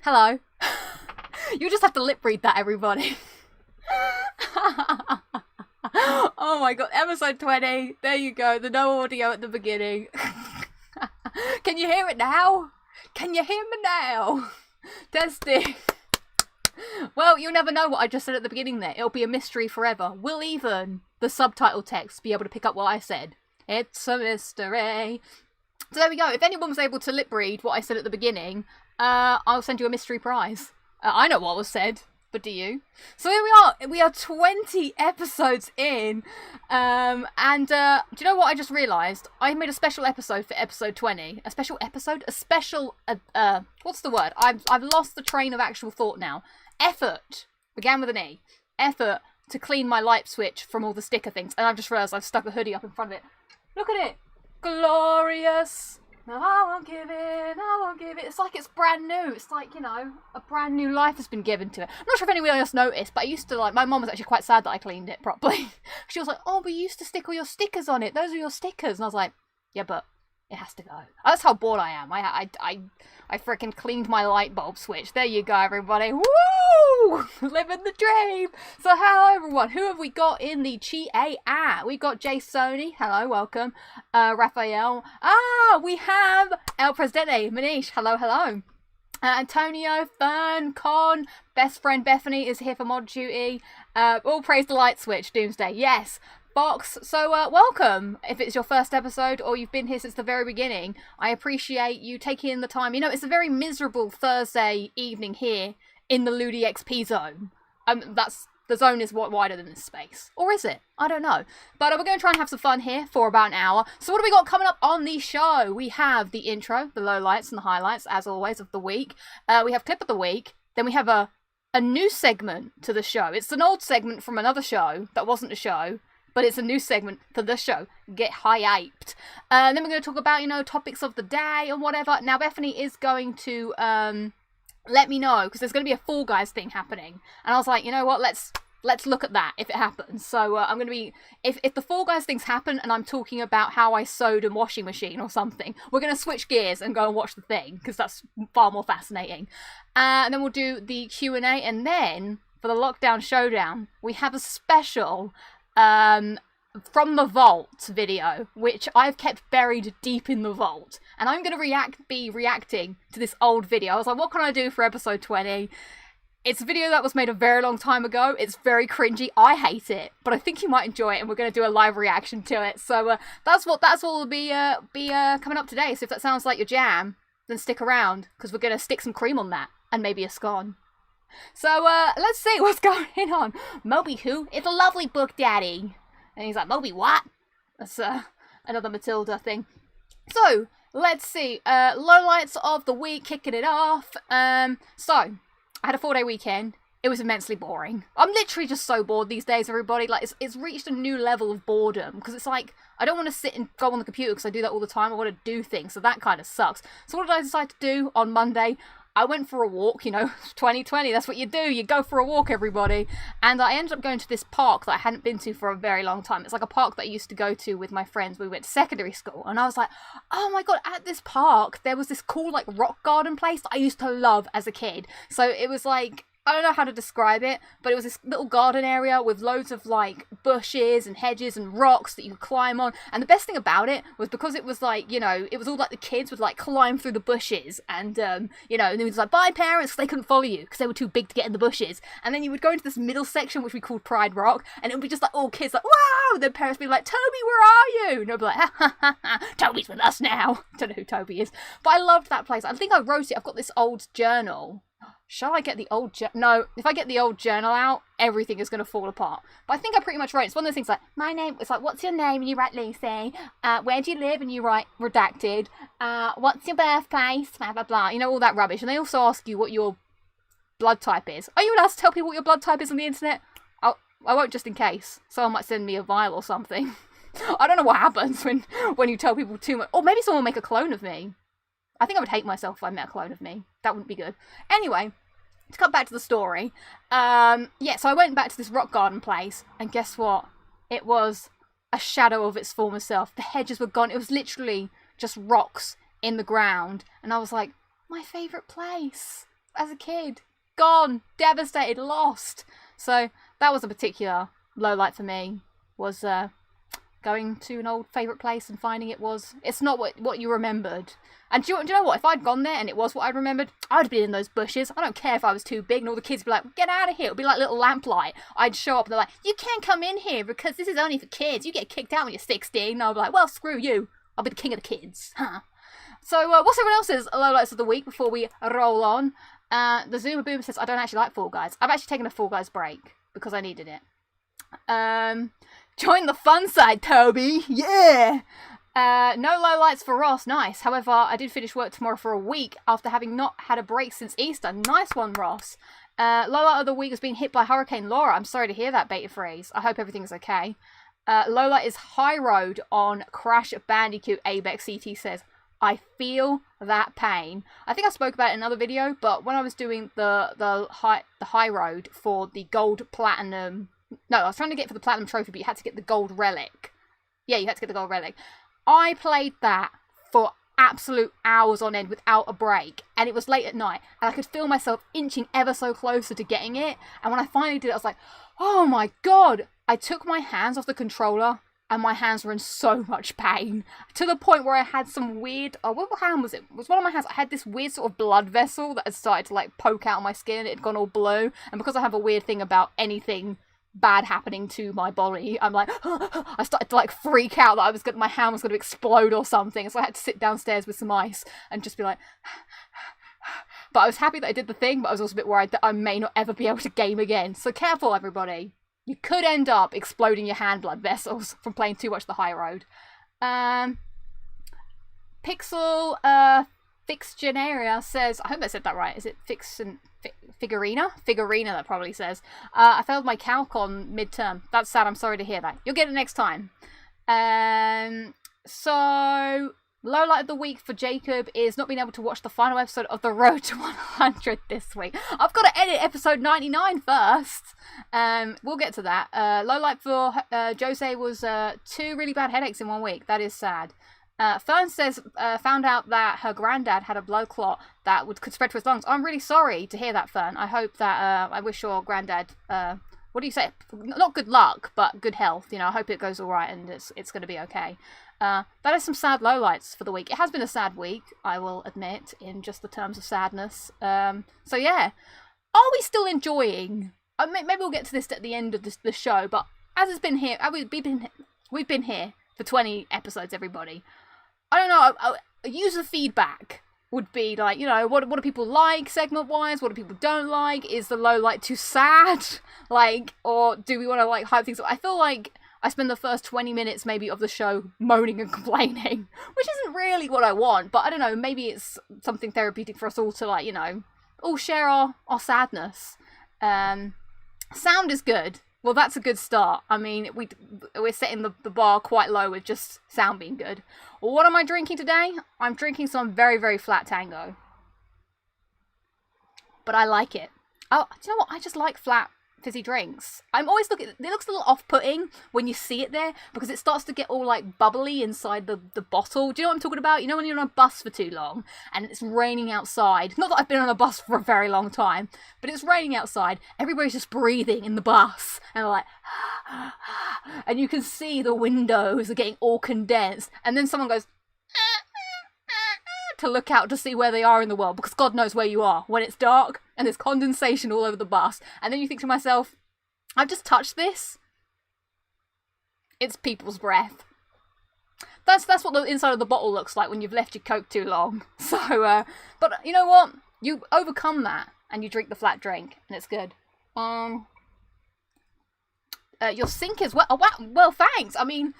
Hello. You just have to lip read that, everybody. Oh my god, episode 20. There you go, the no audio at the beginning. Can you hear it now? Can you hear me now? Testing. Well, you'll never know what I just said at the beginning there. It'll be a mystery forever. Will even the subtitle text be able to pick up what I said? It's a mystery. So there we go. If anyone was able to lip read what I said at the beginning, I'll send you a mystery prize. I know what was said, but do you? So here we are. We are 20 episodes in. Do you know what I just realised? I made a special episode for episode 20. A special episode? A special, what's the word? I've lost the train of actual thought now. Effort. Began with an E. Effort to clean my light switch from all the sticker things. And I've just realised I've stuck a hoodie up in front of it. Look at it. Glorious. No, I won't give it, I won't give it. It's like it's brand new. It's like, you know, a brand new life has been given to it. I'm not sure if anyone else noticed, but I used to, like, my mum was actually quite sad that I cleaned it properly. She was like, oh, but you used to stick all your stickers on it. Those are your stickers. And I was like, yeah, but it has to go. That's how bored I am. I freaking cleaned my light bulb switch. There you go, everybody. Woo! Living the dream. So hello, everyone. Who have we got in the GA? We've got Jay Sony. Hello, welcome. Raphael. We have El Presidente. Manish. Hello, hello. Antonio, Fern, Con, best friend Bethany is here for mod duty. All praise the light switch. Doomsday. Yes. Box, so welcome if it's your first episode or you've been here since the very beginning. I appreciate you taking the time. You know, it's a very miserable Thursday evening here in the LudiXP zone. The zone is wider than this space. Or is it? I don't know. But we're going to try and have some fun here for about an hour. So what have we got coming up on the show? We have the intro, the lowlights and the highlights, as always, of the week. We have clip of the week. Then we have a new segment to the show. It's an old segment from another show that wasn't a show, but it's a new segment for the show. Get hyped. Then we're going to talk about, you know, topics of the day and whatever. Now, Bethany is going to let me know, because there's going to be a Fall Guys thing happening. And I was like, you know what, let's look at that if it happens. So I'm going to be, if the Fall Guys things happen and I'm talking about how I sewed a washing machine or something, we're going to switch gears and go and watch the thing, because that's far more fascinating. And then we'll do the Q&A, and then for the Lockdown Showdown, we have a special from the vault video, which I've kept buried deep in the vault, and I'm going to be reacting to this old video. I was like, what can I do for episode 20? It's a video that was made a very long time ago. It's very cringy. I hate it, but I think you might enjoy it, and we're going to do a live reaction to it. So that's what will be coming up today. So if that sounds like your jam, then stick around, because we're going to stick some cream on that, and maybe a scone. So, let's see what's going on. Moby who? It's a lovely book, Daddy. And he's like, Moby what? That's, another Matilda thing. So, let's see. Lowlights of the week, kicking it off. So, I had a 4-day weekend. It was immensely boring. I'm literally just so bored these days, everybody. Like, it's reached a new level of boredom. Because it's like, I don't want to sit and go on the computer, because I do that all the time. I want to do things, so that kind of sucks. So what did I decide to do on Monday? I went for a walk, you know, 2020, that's what you do. You go for a walk, everybody. And I ended up going to this park that I hadn't been to for a very long time. It's like a park that I used to go to with my friends. We went to secondary school. And I was like, oh my god, at this park, there was this cool, like, rock garden place that I used to love as a kid. So it was like, I don't know how to describe it, but it was this little garden area with loads of, like, bushes and hedges and rocks that you could climb on. And the best thing about it was, because it was, like, you know, it was all, like, the kids would, like, climb through the bushes. And, you know, and it was like, bye, parents, 'cause they couldn't follow you, because they were too big to get in the bushes. And then you would go into this middle section, which we called Pride Rock, and it would be just, like, all kids, like, wow! And then parents would be like, Toby, where are you? And I'd be like, ha, ha, ha, ha, Toby's with us now. Don't know who Toby is. But I loved that place. I think I wrote it. I've got this old journal. Shall I get the old No, if I get the old journal out, everything is going to fall apart. But I think I pretty much wrote, it's one of those things like, my name, it's like, what's your name? And you write Lucy. Where do you live? And you write redacted. What's your birthplace? Blah, blah, blah. You know, all that rubbish. And they also ask you what your blood type is. Are you allowed to tell people what your blood type is on the internet? I won't, just in case. Someone might send me a vial or something. I don't know what happens when you tell people too much. Or maybe someone will make a clone of me. I think I would hate myself if I met a clone of me. That wouldn't be good. Anyway, to cut back to the story, yeah, so I went back to this rock garden place, and guess what? It was a shadow of its former self. The hedges were gone. It was literally just rocks in the ground. And I was like, my favourite place. as a kid. Gone, devastated, lost. So that was a particular low light for me, was going to an old favourite place and finding it's not what you remembered. And do you know what? If I'd gone there and it was what I remembered, I'd be in those bushes. I don't care if I was too big and all the kids would be like, get out of here. It would be like little lamplight. I'd show up and they're like, you can't come in here because this is only for kids. You get kicked out when you're 16. And I'll be like, well, screw you. I'll be the king of the kids. Huh. So what's everyone else's lowlights of the week before we roll on? The Zoomer Boomer says, I don't actually like Fall Guys. I've actually taken a Fall Guys break because I needed it. Join the fun side, Toby. Yeah. No lowlights for Ross. Nice. However, I did finish work tomorrow for a week after having not had a break since Easter. Nice one, Ross. Lowlight of the week has been hit by Hurricane Laura. I'm sorry to hear that, Beta Freeze. I hope everything's okay. Lowlight is High Road on Crash Bandicoot. Abex CT says, I feel that pain. I think I spoke about it in another video, but when I was doing the high road for the gold platinum, no, I was trying to get for the platinum trophy, but you had to get the gold relic. Yeah, you had to get the gold relic. I played that for absolute hours on end without a break, and it was late at night, and I could feel myself inching ever so closer to getting it. And when I finally did it, I was like, oh my god! I took my hands off the controller, and my hands were in so much pain, to the point where I had some weird, what hand was it? It was one of my hands. I had this weird sort of blood vessel that had started to like poke out of my skin. It had gone all blue, and because I have a weird thing about anything bad happening to my body, I'm like, I started to like freak out that my hand was going to explode or something, so I had to sit downstairs with some ice and just be like, but I was happy that I did the thing, but I was also a bit worried that I may not ever be able to game again. So careful, everybody. You could end up exploding your hand blood vessels from playing too much the high road. Pixel Fixgenaria says, I hope I said that right. Is it Figurina? Figurina, that probably says. I failed my calc on midterm. That's sad. I'm sorry to hear that. You'll get it next time. So low light of the week for Jacob is not being able to watch the final episode of The Road to 100 this week. I've got to edit episode 99 first. We'll get to that. Low light for Jose was 2 really bad headaches in 1 week. That is sad. Fern says, found out that her granddad had a blood clot that could spread to his lungs. I'm really sorry to hear that, Fern. I hope that, I wish your granddad, what do you say? Not good luck, but good health. You know, I hope it goes all right and it's going to be okay. That is some sad lowlights for the week. It has been a sad week, I will admit, in just the terms of sadness. So yeah, are we still enjoying? Maybe we'll get to this at the end of the show, but as it's been here, we've been here for 20 episodes, everybody. I don't know, a user feedback would be like, you know, what do people like segment-wise? What do people don't like? Is the low light too sad? Like, or do we want to, like, hype things up? I feel like I spend the first 20 minutes, maybe, of the show moaning and complaining, which isn't really what I want, but I don't know, maybe it's something therapeutic for us all to, like, you know, all share our sadness. Sound is good. Well, that's a good start. I mean, we're setting the bar quite low with just sound being good. Well, what am I drinking today? I'm drinking some very, very flat Tango. But I like it. Oh, do you know what? I just like flat fizzy drinks. I'm always looking, it looks a little off-putting when you see it there because it starts to get all like bubbly inside the bottle. Do you know what I'm talking about? You know when you're on a bus for too long and it's raining outside. Not that I've been on a bus for a very long time, but it's raining outside. Everybody's just breathing in the bus and they're like, and you can see the windows are getting all condensed, and then someone goes to look out to see where they are in the world, because God knows where you are when it's dark and there's condensation all over the bus. And then you think to myself, I've just touched this. It's people's breath. That's what the inside of the bottle looks like when you've left your Coke too long. So, but you know what? You overcome that and you drink the flat drink and it's good. Your sink is well. Oh, wow. Well, thanks. I mean,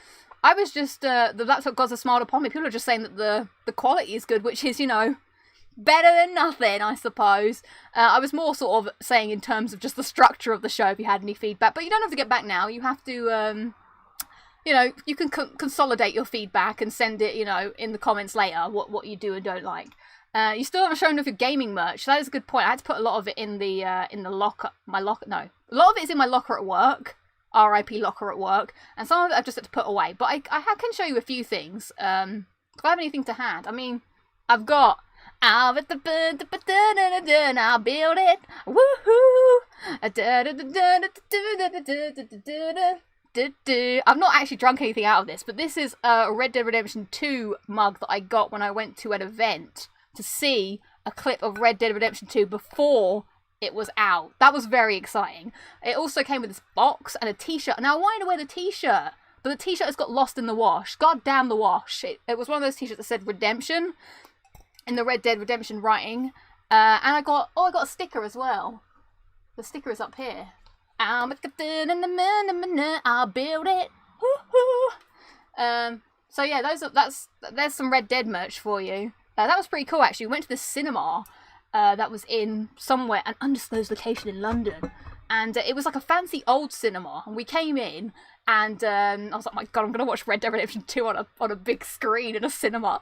I was just that's what gods have smiled upon me. People are just saying that the quality is good, which is, you know, better than nothing, I suppose. I was more sort of saying in terms of just the structure of the show, if you had any feedback. But you don't have to get back now. You have to, you know, you can consolidate your feedback and send it, you know, in the comments later, what you do and don't like. You still haven't shown off your gaming merch. That is a good point. I had to put a lot of it in the locker. A lot of it is in my locker at work. RIP locker at work, and some of it I've just had to put away, but I can show you a few things. Do I have anything to hand? I mean, I've got I'll build it. Woohoo! I've not actually drunk anything out of this, but this is a Red Dead Redemption 2 mug that I got when I went to an event to see a clip of Red Dead Redemption 2 before it was out. That was very exciting. It also came with this box and a t-shirt. Now I wanted to wear the t-shirt, but the t-shirt has got lost in the wash. God damn the wash. It was one of those t-shirts that said Redemption in the Red Dead Redemption writing. And I got a sticker as well. The sticker is up here. I'll build it. So yeah, there's some Red Dead merch for you. That was pretty cool actually. We went to the cinema that was in somewhere, an undisclosed location in London. And it was like a fancy old cinema. And we came in and I was like, my God, I'm going to watch Red Dead Redemption 2 on a big screen in a cinema.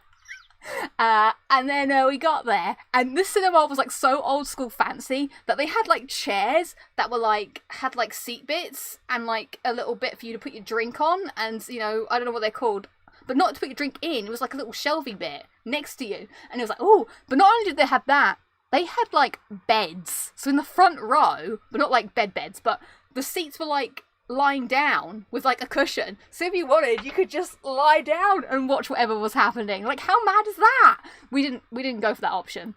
And then we got there, and this cinema was like so old school fancy that they had like chairs that were had seat bits and like a little bit for you to put your drink on, and I don't know what they're called, but not to put your drink in. It was like a little shelvy bit next to you, and it was like, oh, but not only did they have that, they had like beds. So in the front row, but not like beds, but the seats were like lying down with like a cushion, so if you wanted you could just lie down and watch whatever was happening. Like, how mad is that? We didn't go for that option.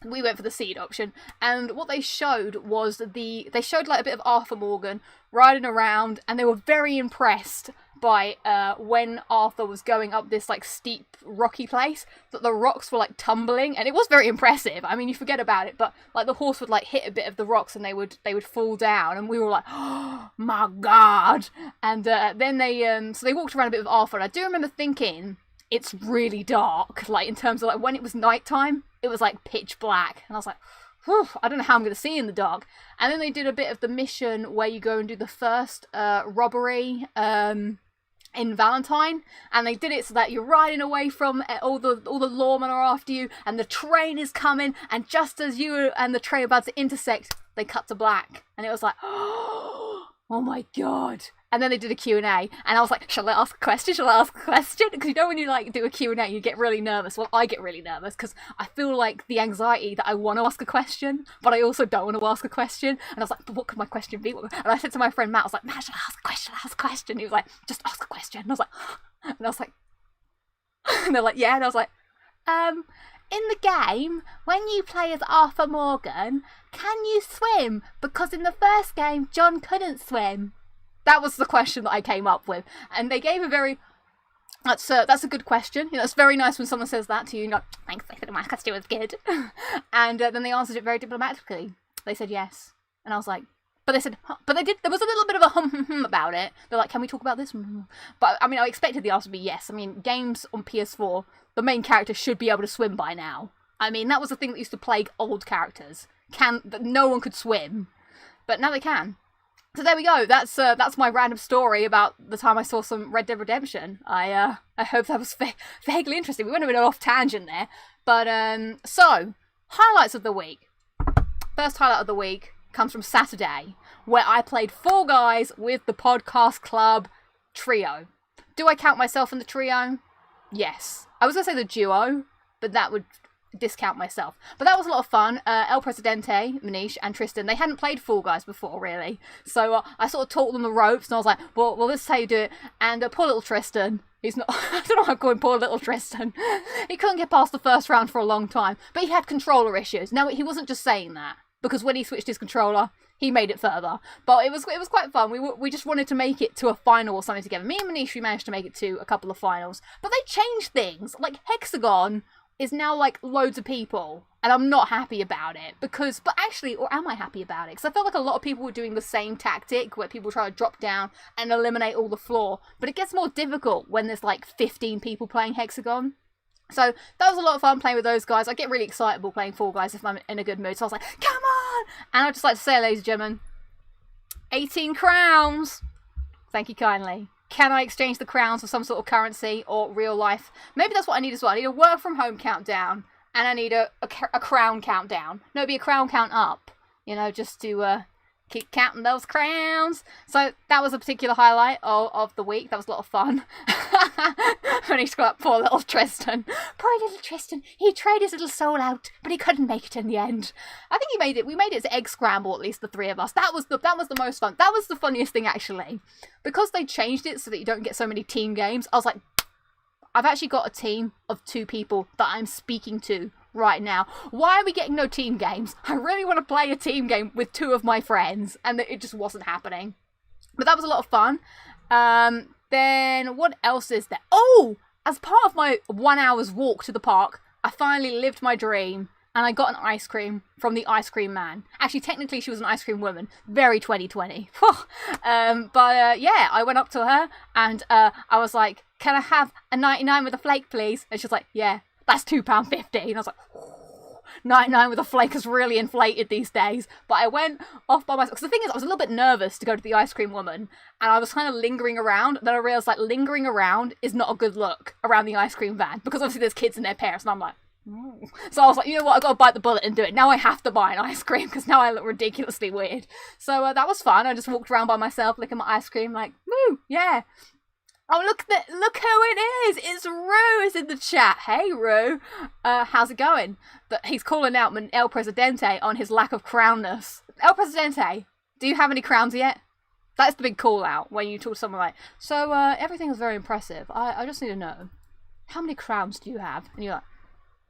We went for the seat option, and what they showed was they showed like a bit of Arthur Morgan riding around, and they were very impressed by when Arthur was going up this like steep rocky place, that the rocks were like tumbling, and it was very impressive. I mean, you forget about it, but like the horse would like hit a bit of the rocks and they would fall down, and we were like, oh my God. And then they walked around a bit with Arthur, and I do remember thinking, it's really dark, like in terms of like when it was nighttime, it was like pitch black, and I was like, whew, I don't know how I'm going to see in the dark. And then they did a bit of the mission where you go and do the first robbery in Valentine, and they did it so that you're riding away from all the lawmen are after you, and the train is coming, and just as you and the train are about to intersect, they cut to black, and it was like, oh my God. And then they did a Q&A, and I was like, shall I ask a question? Because when you like do a Q&A, you get really nervous. Well, I get really nervous because I feel like the anxiety that I want to ask a question, but I also don't want to ask a question. And I was like, but what could my question be? And I said to my friend Matt, I was like, Matt, shall I ask a question? He was like, just ask a question. And I was like, and they're like, yeah. And I was like, in the game, when you play as Arthur Morgan, can you swim? Because in the first game, John couldn't swim. That was the question that I came up with, and they gave a very. That's a good question. It's very nice when someone says that to you. You're like, thanks, I think my question was good. And then they answered it very diplomatically. They said yes, and I was like, but they said, huh. But they did. There was a little bit of a hum about it. They're like, can we talk about this? But I mean, I expected the answer to be yes. I mean, games on PS4, the main character should be able to swim by now. I mean, that was the thing that used to plague old characters. That no one could swim, but now they can. So there we go. That's my random story about the time I saw some Red Dead Redemption. I hope that was vaguely interesting. We went a bit off tangent there, but so highlights of the week. First highlight of the week comes from Saturday, where I played Fall Guys with the Podcast Club trio. Do I count myself in the trio? Yes. I was gonna say the duo, but that would discount myself. But that was a lot of fun. El Presidente, Manish, and Tristan, they hadn't played Fall Guys before, really. So I sort of taught them the ropes, and I was like, well, this is how you do it. And poor little Tristan, he's not, I don't know how I'm calling poor little Tristan. He couldn't get past the first round for a long time, but he had controller issues. Now, he wasn't just saying that, because when he switched his controller, he made it further. But it was quite fun. We just wanted to make it to a final or something together. Me and Manish, we managed to make it to a couple of finals. But they changed things. Like, Hexagon is now like loads of people, and I'm not happy about it but actually, or am I happy about it? Because I felt like a lot of people were doing the same tactic where people try to drop down and eliminate all the floor, but it gets more difficult when there's like 15 people playing Hexagon. So that was a lot of fun playing with those guys. I get really excitable playing Fall Guys if I'm in a good mood, so I was like, come on! And I'd just like to say, ladies and gentlemen, 18 crowns! Thank you kindly. Can I exchange the crowns for some sort of currency or real life? Maybe that's what I need as well. I need a work from home countdown, and I need a crown countdown. No, it'd be a crown count up, just to Keep counting those crowns. So that was a particular highlight of the week. That was a lot of fun. When he got poor little Tristan. Poor little Tristan. He tried his little soul out, but he couldn't make it in the end. I think he made it. We made it to egg scramble, at least the three of us. That was the most fun. That was the funniest thing, actually. Because they changed it so that you don't get so many team games, I was like, I've actually got a team of 2 people that I'm speaking to right now. Why are we getting no team games? I really want to play a team game with 2 of my friends, and it just wasn't happening. But that was a lot of fun. Then what else is there? Oh, as part of my 1 hour's walk to the park, I finally lived my dream, and I got an ice cream from the ice cream man. Actually, technically, she was an ice cream woman. Very 2020. Yeah, I went up to her, and I was like, can I have a 99 with a flake, please? And she was like, yeah, that's £2.50. And I was like, 99 with a flake is really inflated these days. But I went off by myself. Because the thing is, I was a little bit nervous to go to the ice cream woman. And I was kind of lingering around. And then I realised, like, lingering around is not a good look around the ice cream van. Because obviously there's kids and their parents. And I'm like, ooh. So I was like, you know what? I've got to bite the bullet and do it. Now I have to buy an ice cream. Because now I look ridiculously weird. So that was fun. I just walked around by myself licking my ice cream. Like, woo, yeah. Oh, look who it is! It's Rue is in the chat. Hey, Rue. How's it going? But he's calling out El Presidente on his lack of crownness. El Presidente, do you have any crowns yet? That's the big call out when you talk to someone like, so, everything is very impressive. I just need to know, how many crowns do you have? And you're like,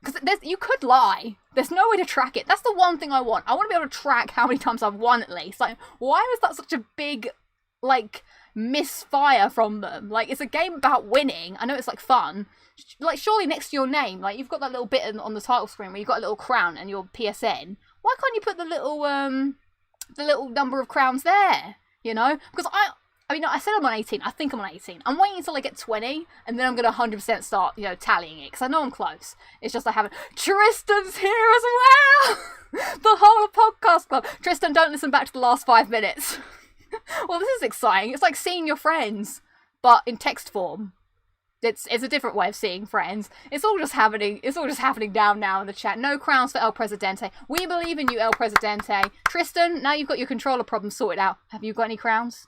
because you could lie. There's no way to track it. That's the one thing I want. I want to be able to track how many times I've won at least. Like, why was that such a big, like, misfire from them? Like, it's a game about winning. I know it's like fun. Like, surely next to your name, like, you've got that little bit on the title screen where you've got a little crown and your PSN. Why can't you put the little number of crowns there? You know? Because I mean, I said I'm on 18. I think I'm on 18. I'm waiting until I get 20, and then I'm going to 100% start, you know, tallying it, because I know I'm close. It's just I haven't. Tristan's here as well! The whole podcast club. Tristan, don't listen back to the last 5 minutes. Well, this is exciting. It's like seeing your friends, but in text form. It's a different way of seeing friends. It's all just happening down now in the chat. No crowns for El Presidente. We believe in you, El Presidente. Tristan, now you've got your controller problem sorted out. Have you got any crowns?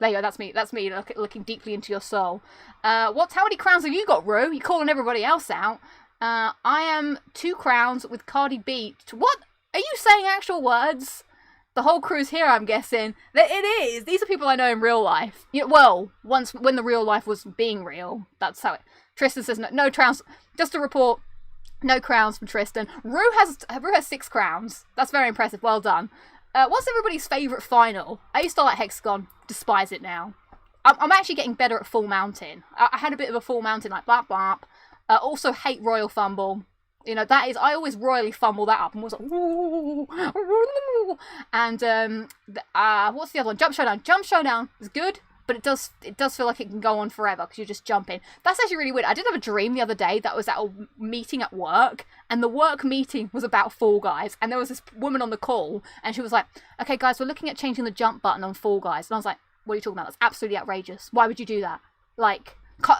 There you go, that's me looking deeply into your soul. How many crowns have you got, Rue? You're calling everybody else out. I am 2 crowns with Cardi B. What? Are you saying actual words? The whole crew's here, I'm guessing. It is. These are people I know in real life. You know, well, once when the real life was being real. That's how it. Tristan says no crowns. Just to report, no crowns from Tristan. Rue has 6 crowns. That's very impressive. Well done. What's everybody's favourite final? I used to like Hexagon. Despise it now. I'm actually getting better at full mountain. I had a bit of a full mountain, like blap blap. Also hate Royal Fumble. You know, that is, I always royally fumble that up and was like, woo, woo. And what's the other one? Jump Showdown. Jump Showdown is good, but it does feel like it can go on forever because you're just jumping. That's actually really weird. I did have a dream the other day that was at a meeting at work, and the work meeting was about Fall Guys, and there was this woman on the call, and she was like, okay guys, we're looking at changing the jump button on Fall Guys. And I was like, what are you talking about? That's absolutely outrageous. Why would you do that? Like,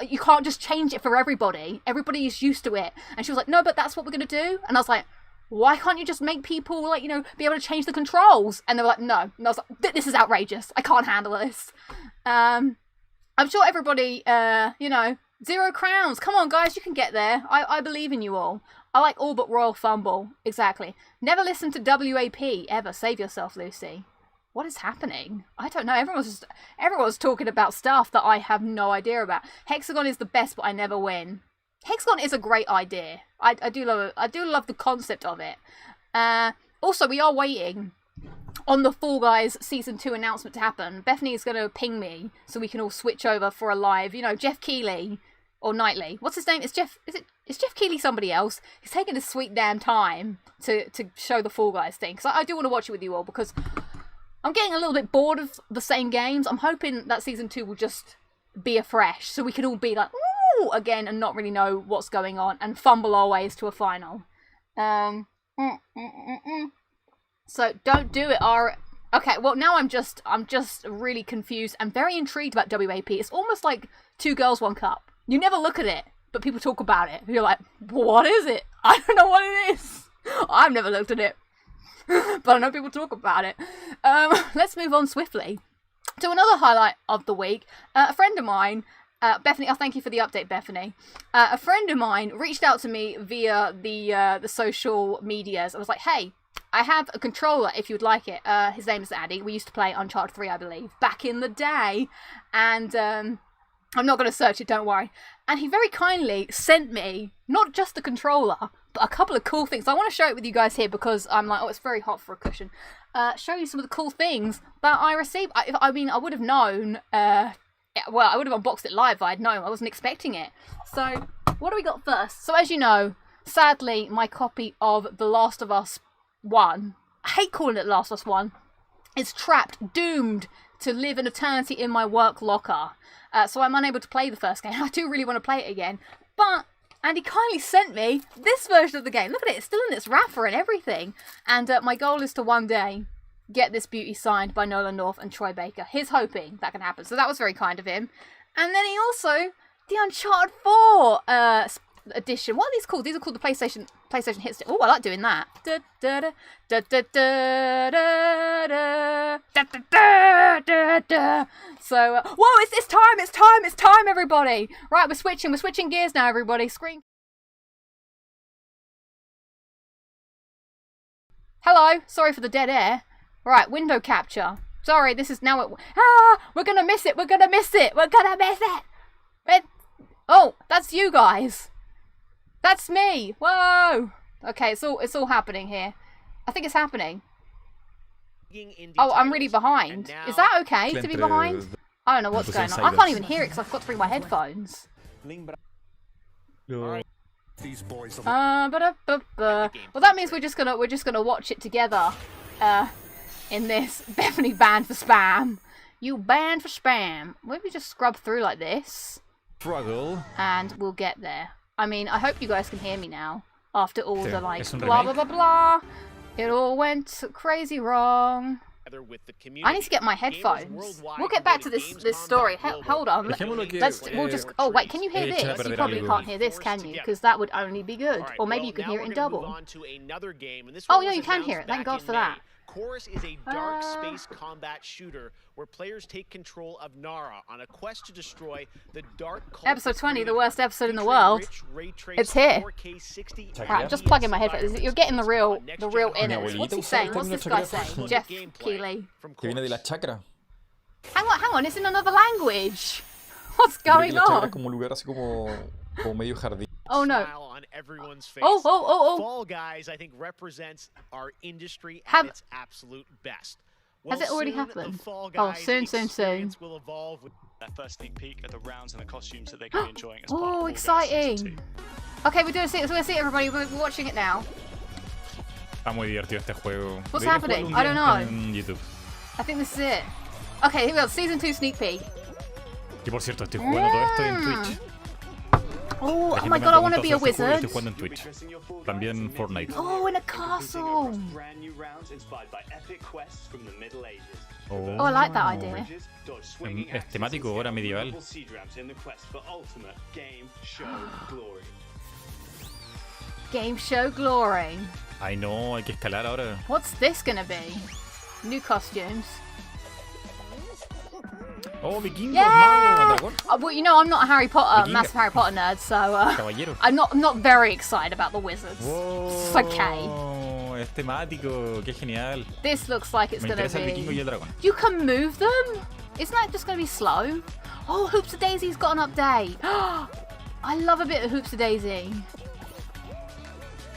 you can't just change it for everybody. Everybody is used to it. And she was like, no, but that's what we're going to do. And I was like, why can't you just make people, like, you know, be able to change the controls? And they were like, no. And I was like, this is outrageous. I can't handle this. I'm sure everybody, you know, 0 crowns. Come on, guys, you can get there. I believe in you all. I like all but Royal Fumble. Exactly. Never listen to WAP, ever. Save yourself, Lucy. What is happening? I don't know. Everyone's talking about stuff that I have no idea about. Hexagon is the best, but I never win. Hexagon is a great idea. I do love the concept of it. Also, we are waiting on the Fall Guys Season 2 announcement to happen. Bethany is going to ping me so we can all switch over for a live. You know, Jeff Keighley or Knightley. What's his name? Is Jeff Keighley somebody else? He's taking his sweet damn time to show the Fall Guys thing. Because I do want to watch it with you all because I'm getting a little bit bored of the same games. I'm hoping that Season 2 will just be afresh, so we can all be like, ooh, again, and not really know what's going on, and fumble our ways to a final. So, don't do it, Okay, well, now I'm just really confused and very intrigued about WAP. It's almost like 2 Girls, 1 Cup. You never look at it, but people talk about it. You're like, what is it? I don't know what it is. I've never looked at it. but I know people talk about it. Let's move on swiftly to another highlight of the week. A friend of mine, Bethany, thank you for the update, Bethany. A friend of mine reached out to me via the social medias. I was like, hey, I have a controller if you'd like it. His name is Addy. We used to play Uncharted 3, I believe, back in the day. And I'm not going to search it, don't worry. And he very kindly sent me not just the controller, but a couple of cool things. I want to show it with you guys here because I'm like, oh, it's very hot for a cushion. Show you some of the cool things that I received. I mean, I would have known, well, I would have unboxed it live if I'd known. I wasn't expecting it. So, what do we got first? So, as you know, sadly, my copy of The Last of Us 1, I hate calling it Last of Us 1, is trapped, doomed to live an eternity in my work locker. So I'm unable to play the first game. I do really want to play it again. But Andy kindly sent me this version of the game. Look at it, it's still in its wrapper and everything. And my goal is to one day get this beauty signed by Nolan North and Troy Baker. He's hoping that can happen. So that was very kind of him. And then he also, the Uncharted 4 edition. What are these called? These are called the PlayStation hits. Oh, I like doing that. So, whoa, it's time, everybody. Right, we're switching gears now, everybody. Screen. Hello, sorry for the dead air. Right, window capture. Sorry, this is now. We're gonna miss it. Oh, that's you guys. That's me. Whoa. Okay, it's all happening here. I think it's happening. Oh, I'm really behind. Is that okay to be behind? I don't know what's going on. I can't even hear it because I've got through my headphones. Well, that means we're just gonna watch it together. In this, Bethany banned for spam. You banned for spam. Maybe just scrub through like this. Struggle. And we'll get there. I mean, I hope you guys can hear me now. After all the like blah blah blah blah. It all went crazy wrong. I need to get my headphones. We'll get back to this story. Hold on. We'll just. Oh wait, can you hear this? You probably can't hear this, can you? Because that would only be good. Or maybe you can hear it in double. Oh yeah, you can hear it. Thank God for that. Chorus is a dark space combat shooter where players take control of Nara on a quest to destroy the dark episode 20, the worst episode in the world. It's here. Right, just plug in my headphones. You're getting the real inners. What's he saying? What's this guy saying? Jeff Keighley. Hang on, it's in another language. What's going on? Oh no. On everyone's face. Oh. Fall Guys, I think, represents our industry at its absolute best. Has it already happened? Oh, soon. Will evolve with that first sneak peek at the rounds and the costumes that they can be enjoying as part of Oh, exciting. Okay, we're see it, everybody. We're watching it now. Está muy divertido este juego. What's happening? I don't know. I think this is it. Okay, here we go. Season 2 sneak peek. Y por cierto, estoy jugando todo esto en Twitch. Oh my god, I want to be a wizard. Estoy jugando en Twitch. También Fortnite. Oh, in a castle. Oh, I like that idea. Es temático ahora medieval. Game show glory. Ay no, hay que escalar ahora. What's this gonna be? New costumes. Oh, vikingos, yeah! mago, well, you know, I'm not a massive Harry Potter nerd, so I'm not very excited about the wizards. Whoa, it's okay. Es temático, qué genial. This looks like it's gonna be. El vikingo y el dragón. You can move them. Isn't that just gonna be slow? Oh, Hoops of Daisy's got an update. I love a bit of Hoops of Daisy.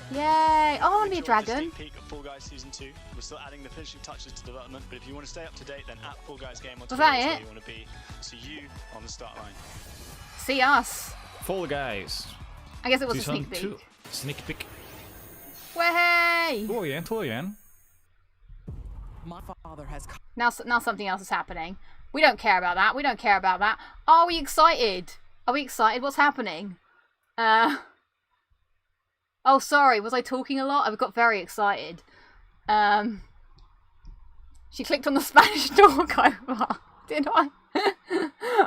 Yay! Oh, I want to be a dragon. Fall Guys Season 2. We're still adding the finishing touches to development, but if you want to stay up to date, then at Fall Guys Game on Twitter is where you want to be. See you on the start line. See us. Fall Guys. I guess it was Season a sneak peek. 2. Sneak peek. Way! Todo bien. My father has. Now something else is happening. We don't care about that. Are we excited? What's happening? Oh, sorry. Was I talking a lot? I got very excited. She clicked on the Spanish talk over. Did I?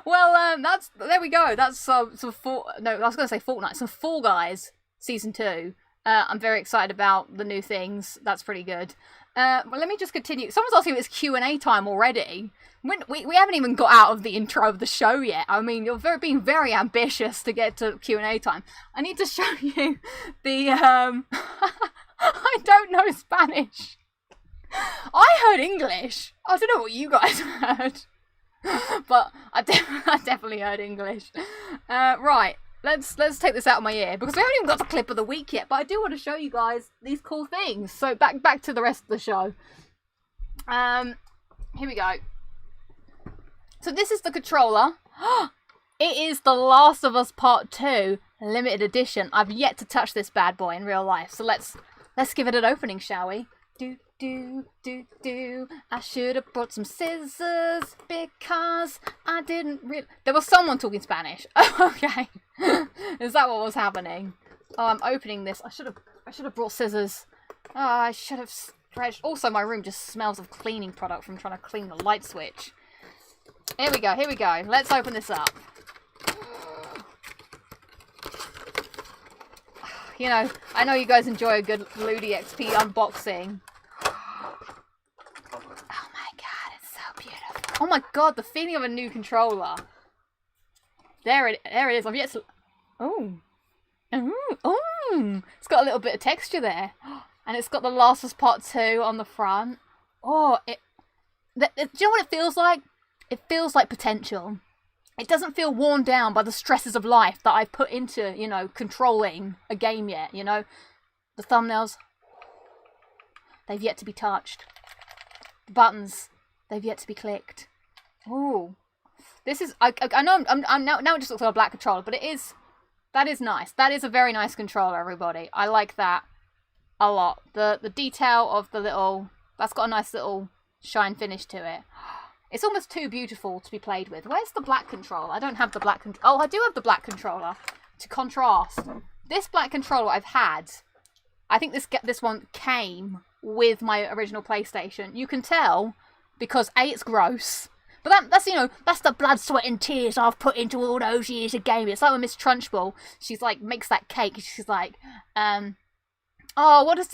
Well, there we go. That's I was going to say Fortnite. Some Fall Guys Season 2. I'm very excited about the new things. That's pretty good. Well, let me just continue. Someone's asking if it's Q&A time already. We haven't even got out of the intro of the show yet. I mean, you're being very ambitious to get to Q&A time. I need to show you the, I don't know Spanish. I heard English. I don't know what you guys heard. But I definitely heard English. Right, let's take this out of my ear, because we haven't even got the clip of the week yet, but I do want to show you guys these cool things. So back to the rest of the show. Here we go. So this is the controller. It is The Last of Us Part 2 limited edition. I've yet to touch this bad boy in real life, so let's give it an opening, shall we? I should have brought some scissors because I didn't really... There was someone talking Spanish. Oh, okay. Is that what was happening? Oh, I'm opening this. I should have brought scissors. Oh, I should have stretched. Also, my room just smells of cleaning product from trying to clean the light switch. Here we go. Let's open this up. You know, I know you guys enjoy a good LudiXP unboxing. Oh my god, it's so beautiful. Oh my god, the feeling of a new controller. There it is. I've yet to... Oh. It's got a little bit of texture there. And it's got The Last of Us Part 2 on the front. Oh, do you know what it feels like? It feels like potential. It doesn't feel worn down by the stresses of life that I've put into, you know, controlling a game yet, you know? The thumbnails, they've yet to be touched. The buttons, they've yet to be clicked. Ooh. This is, I know I'm now it just looks like a black controller, but that is nice. That is a very nice controller, everybody. I like that a lot. The detail of the little, that's got a nice little shine finish to it. It's almost too beautiful to be played with. Where's the black controller? I don't have the black controller. Oh, I do have the black controller. To contrast, this black controller I've had, I think this one came with my original PlayStation. You can tell because A, it's gross. But that's, you know, that's the blood, sweat and tears I've put into all those years of gaming. It's like when Miss Trunchbull, she's like, makes that cake. She's like, oh, what is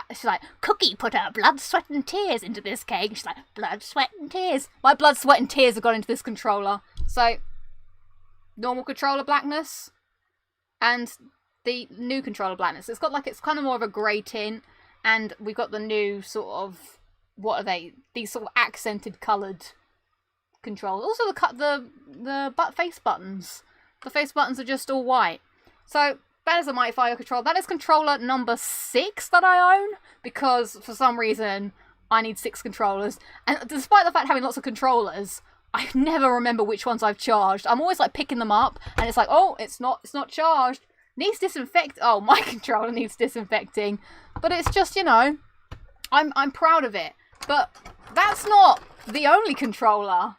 she's like, Cookie put her blood, sweat and tears into this cake. She's like, blood, sweat and tears. My blood, sweat and tears have gone into this controller. So, normal controller blackness and the new controller blackness. It's got like, it's kind of more of a grey tint, and we've got the new sort of, what are they? These sort of accented coloured controls. Also the face buttons. The face buttons are just all white. So, that is a Mighty Fire controller. That is controller number 6 that I own, because for some reason I need 6 controllers. And despite the fact having lots of controllers, I never remember which ones I've charged. I'm always like picking them up, and it's like, oh, it's not charged. Needs disinfect. Oh, my controller needs disinfecting. But it's just, you know, I'm proud of it. But that's not the only controller.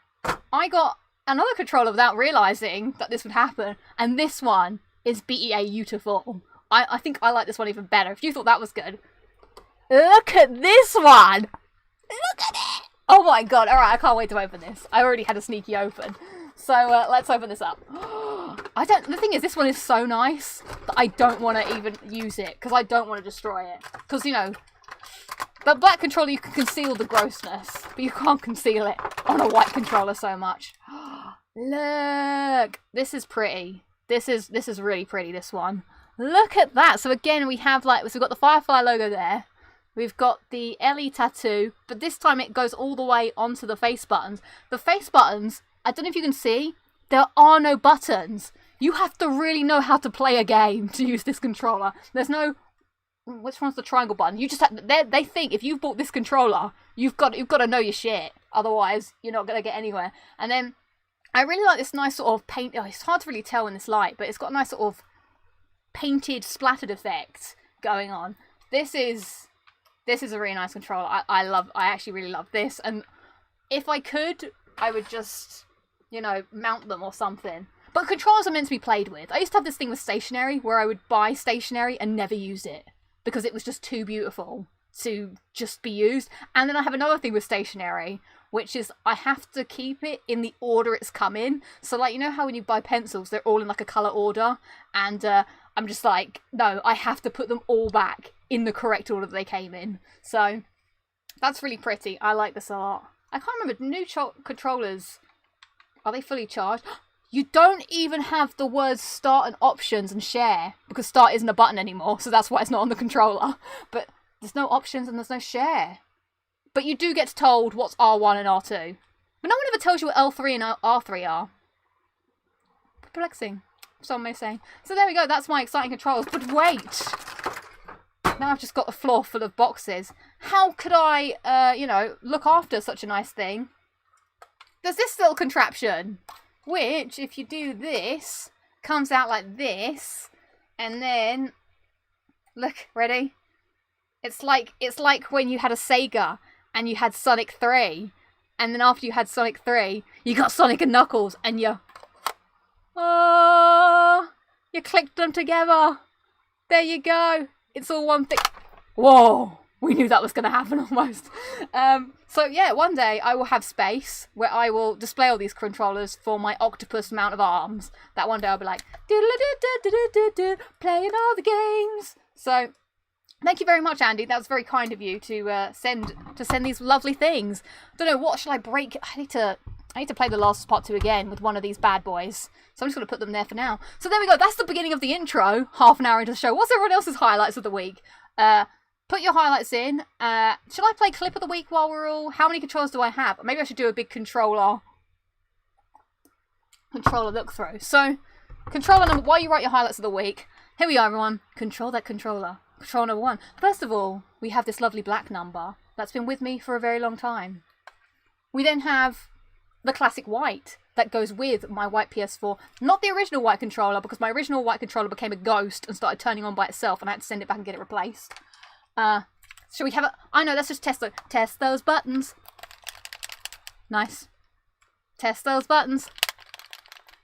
I got another controller without realising that this would happen, and this one is beautiful. I think I like this one even better. If you thought that was good, look at this one. Look at it. Oh my god. Alright, I can't wait to open this. I already had a sneaky open. So let's open this up. The thing is, this one is so nice that I don't want to even use it, because I don't want to destroy it. Because, you know, the black controller, you can conceal the grossness, but you can't conceal it on a white controller so much. Look, this is pretty. This is really pretty, this one. Look at that. So again, we have like, so we've got the Firefly logo there. We've got the Ellie tattoo, but this time it goes all the way onto the face buttons. The face buttons, I don't know if you can see, there are no buttons. You have to really know how to play a game to use this controller. There's no, which one's the triangle button? You just have, they think if you've bought this controller, you've got to know your shit. Otherwise, you're not going to get anywhere. And then, I really like this nice sort of paint. Oh, it's hard to really tell in this light, but it's got a nice sort of painted, splattered effect going on. This is a really nice controller. I actually really love this. And if I could, I would just, you know, mount them or something. But controllers are meant to be played with. I used to have this thing with stationery where I would buy stationery and never use it because it was just too beautiful to just be used. And then I have another thing with stationery, which is I have to keep it in the order it's come in. So, like, you know how when you buy pencils, they're all in, like, a colour order? And I'm just like, no, I have to put them all back in the correct order that they came in. So that's really pretty. I like this a lot. I can't remember, new controllers, are they fully charged? You don't even have the words start and options and share, because start isn't a button anymore, so that's why it's not on the controller. But there's no options and there's no share. But you do get told what's R1 and R2. But no one ever tells you what L3 and R3 are. Perplexing, some may say. So there we go, that's my exciting controls. But wait! Now I've just got the floor full of boxes. How could I, you know, look after such a nice thing? There's this little contraption, which, if you do this, comes out like this, and then, look, ready? It's like when you had a Sega, and you had Sonic 3, and then after you had Sonic 3, you got Sonic and Knuckles, and you clicked them together. There you go. It's all one thing. Whoa! We knew that was going to happen almost. So yeah, one day I will have space where I will display all these controllers for my octopus mount of arms. That one day I'll be like, playing all the games. So thank you very much, Andy. That was very kind of you to send these lovely things. Don't know, what shall I break? I need to play the last part 2 again with one of these bad boys. So I'm just going to put them there for now. So there we go. That's the beginning of the intro. Half an hour into the show. What's everyone else's highlights of the week? Put your highlights in. Should I play clip of the week while we're all... How many controllers do I have? Maybe I should do a big controller look through. So, controller number... While you write your highlights of the week, here we are, everyone. Control that controller. Controller number 1. First of all, we have this lovely black number that's been with me for a very long time. We then have the classic white that goes with my white PS4. Not the original white controller, because my original white controller became a ghost and started turning on by itself, and I had to send it back and get it replaced. Shall we have a... I know, let's just test those buttons. Nice. Test those buttons.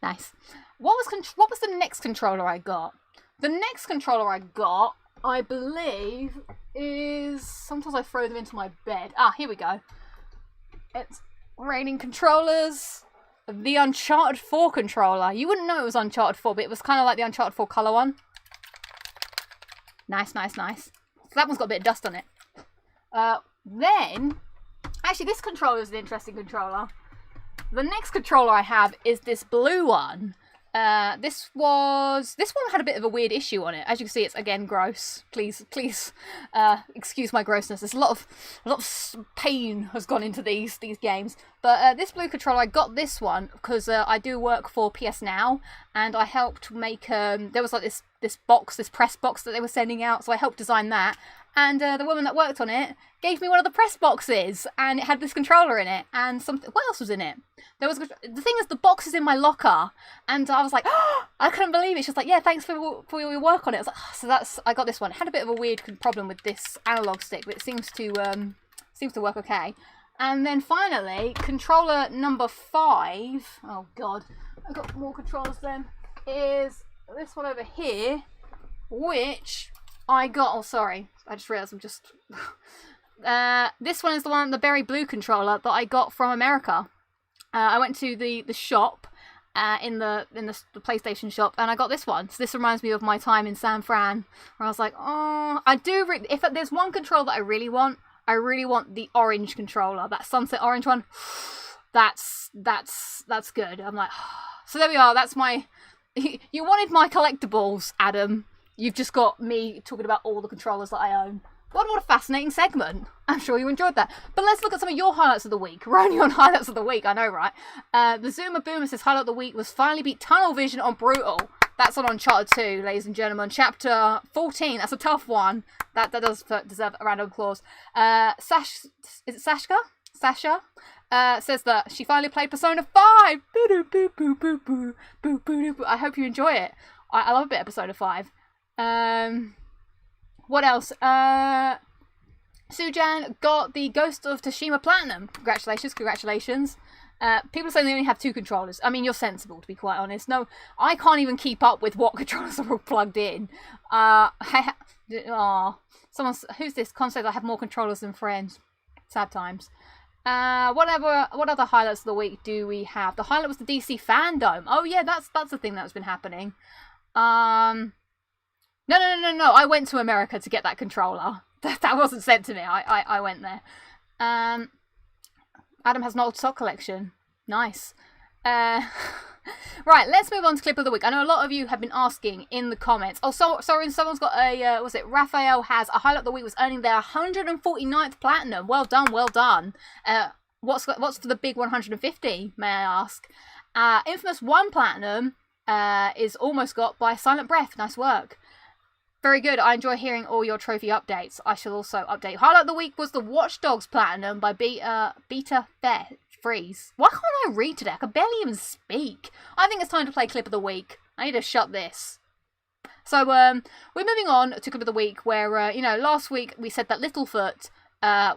Nice. What was the next controller I got? The next controller I got, I believe, is... Sometimes I throw them into my bed. Ah, here we go. It's raining controllers. The Uncharted 4 controller. You wouldn't know it was Uncharted 4, but it was kind of like the Uncharted 4 colour one. Nice, nice, nice. So that one's got a bit of dust on it. Then, actually this controller is an interesting controller. The next controller I have is this blue one. This one had a bit of a weird issue on it. As you can see, it's again gross. Please, excuse my grossness. There's a lot of pain has gone into these games. But this blue controller, I got this one because I do work for PS Now, and I helped make. There was like this press box that they were sending out, so I helped design that. And the woman that worked on it gave me one of the press boxes, and it had this controller in it, and something. What else was in it? The thing is, the box is in my locker, and I was like, oh, I couldn't believe it. She was like, yeah, thanks for your work on it. I was like, oh, so I got this one. It had a bit of a weird problem with this analog stick, but it seems to work okay. And then finally, controller number 5. Oh god, I got more controllers then. Is this one over here, which I got. Oh, sorry, I just realised I'm just. This one is the berry blue controller that I got from America. I went to the shop, in the PlayStation shop, and I got this one. So this reminds me of my time in San Fran, where I was like, oh, I do. If there's one controller that I really want the orange controller, that sunset orange one. That's good. I'm like, oh. So there we are. That's my. You wanted my collectibles, Adam. You've just got me talking about all the controllers that I own. What a fascinating segment. I'm sure you enjoyed that. But let's look at some of your highlights of the week. We're only on highlights of the week, I know, right? The Zoomer Boomer says highlight of the week was finally beat Tunnel Vision on Brutal. That's on Uncharted 2, ladies and gentlemen. Chapter 14. That's a tough one. That does deserve a round of applause. Is it Sasha? Sasha says that she finally played Persona 5. I hope you enjoy it. I love a bit of Persona 5. What else? Sujan got the Ghost of Tsushima Platinum. Congratulations. People are saying they only have 2 controllers. I mean, you're sensible, to be quite honest. No, I can't even keep up with what controllers are all plugged in. Who's this? Con says I have more controllers than friends. Sad times. What other highlights of the week do we have? The highlight was the DC fandom. Oh yeah, that's the thing that's been happening. No. I went to America to get that controller. That wasn't sent to me. I went there. Adam has an old sock collection. Nice. Right, let's move on to clip of the week. I know a lot of you have been asking in the comments. Oh, sorry, someone's got a, was it Raphael has a highlight of the week was earning their 149th platinum. Well done, well done. What's for the big 150, may I ask? Infamous 1 platinum is almost got by Silent Breath. Nice work. Very good. I enjoy hearing all your trophy updates. I shall also update. Highlight of the week was the Watch Dogs platinum by Beta Freeze. Why can't I read today? I can barely even speak. I think it's time to play clip of the week. I need to shut this. So we're moving on to clip of the week where, you know, last week we said that Littlefoot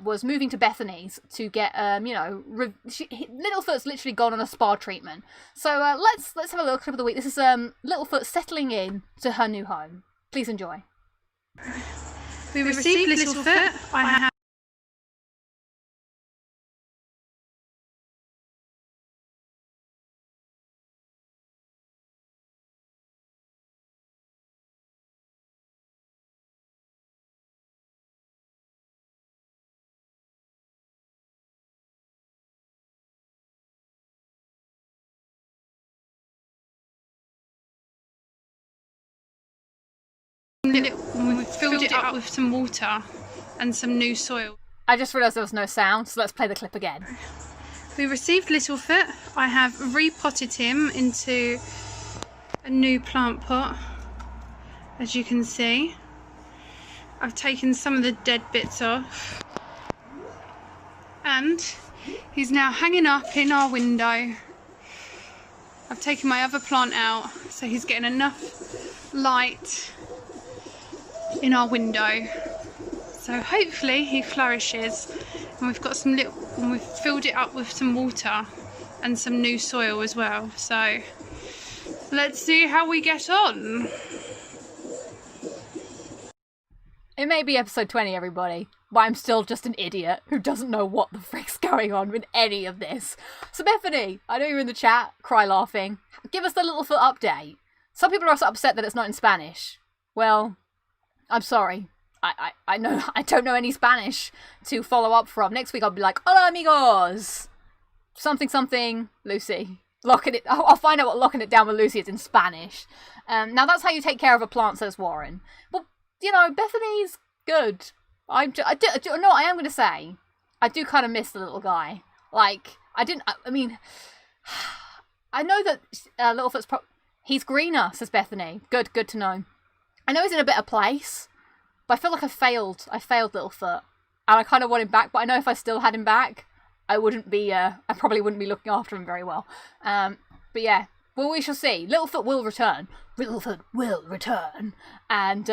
was moving to Bethany's to get, you know, Littlefoot's literally gone on a spa treatment. So let's have a little clip of the week. This is Littlefoot settling in to her new home. Please enjoy. We received Littlefoot. I have we filled it up with some water and some new soil. I just realised there was no sound, so let's play the clip again. We received Littlefoot. I have repotted him into a new plant pot, as you can see. I've taken some of the dead bits off, and he's now hanging up in our window. I've taken my other plant out, so he's getting enough light in our window, so hopefully he flourishes. And we've got some little, and we've filled it up with some water and some new soil as well, so let's see how we get on. It may be episode 20, everybody, but I'm still just an idiot who doesn't know what the frick's going on with any of this. So Bethany, I know you're in the chat, cry laughing, give us the Littlefoot update. Some people are also upset that it's not in Spanish. Well, I'm sorry. I know I don't know any Spanish to follow up from. Next week I'll be like, hola amigos! Something, Lucy. Locking it. I'll find out what locking it down with Lucy is in Spanish. Now that's how you take care of a plant, says Warren. Well, you know, Bethany's good. I am going to say, I do kind of miss the little guy. Like, I mean, I know that Littlefoot's he's greener, says Bethany. Good to know. I know he's in a better place, but I feel like I failed Littlefoot, and I kind of want him back, but I know if I still had him back, I probably wouldn't be looking after him very well. But yeah, well, we shall see. Littlefoot will return. And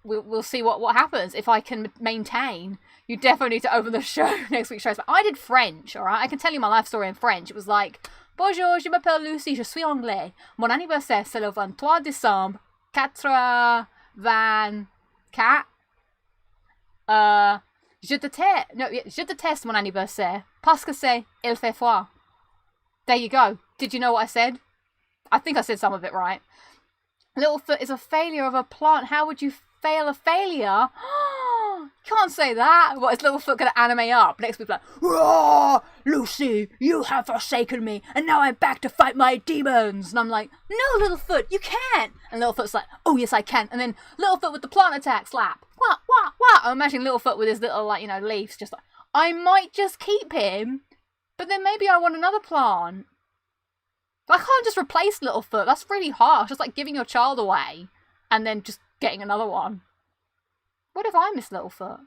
we'll see what happens. If I can maintain, you definitely need to open the show next week's show. I did French, alright? I can tell you my life story in French. It was like, bonjour, je m'appelle Lucie, je suis anglais. Mon anniversaire, c'est le 23 décembre. 24. Je déteste mon anniversaire parce que c'est il fait froid. There you go. Did you know what I said? I think I said some of it right. Littlefoot is a failure of a plant. How would you fail a failure? Can't say that. What, is Littlefoot going to anime up? Next week, like, "Roar, Lucy, you have forsaken me, and now I'm back to fight my demons." And I'm like, no, Littlefoot, you can't. And Littlefoot's like, oh, yes, I can. And then Littlefoot with the plant attack, slap. What? I'm imagining Littlefoot with his little, like, you know, leaves, just like, I might just keep him, but then maybe I want another plant. I can't just replace Littlefoot. That's really harsh. It's like giving your child away and then just getting another one. What if I miss Littlefoot?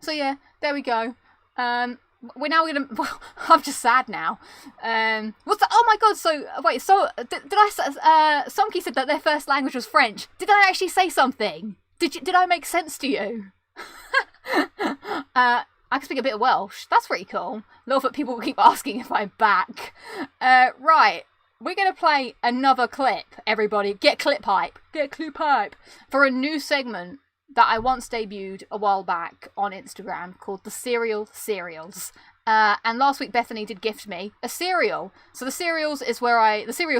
So yeah, there we go. We're now gonna. Well, I'm just sad now. What's that? Oh my god! So wait. So did I? Somki said that their first language was French. Did I actually say something? Did I make sense to you? I can speak a bit of Welsh. That's pretty cool. Littlefoot people will keep asking if I'm back. Right. We're going to play another clip, everybody. Get clip hype. Get clip hype. For a new segment that I once debuted a while back on Instagram called The Cereal Cereals. And last week Bethany did gift me a cereal. So the cereals is where I review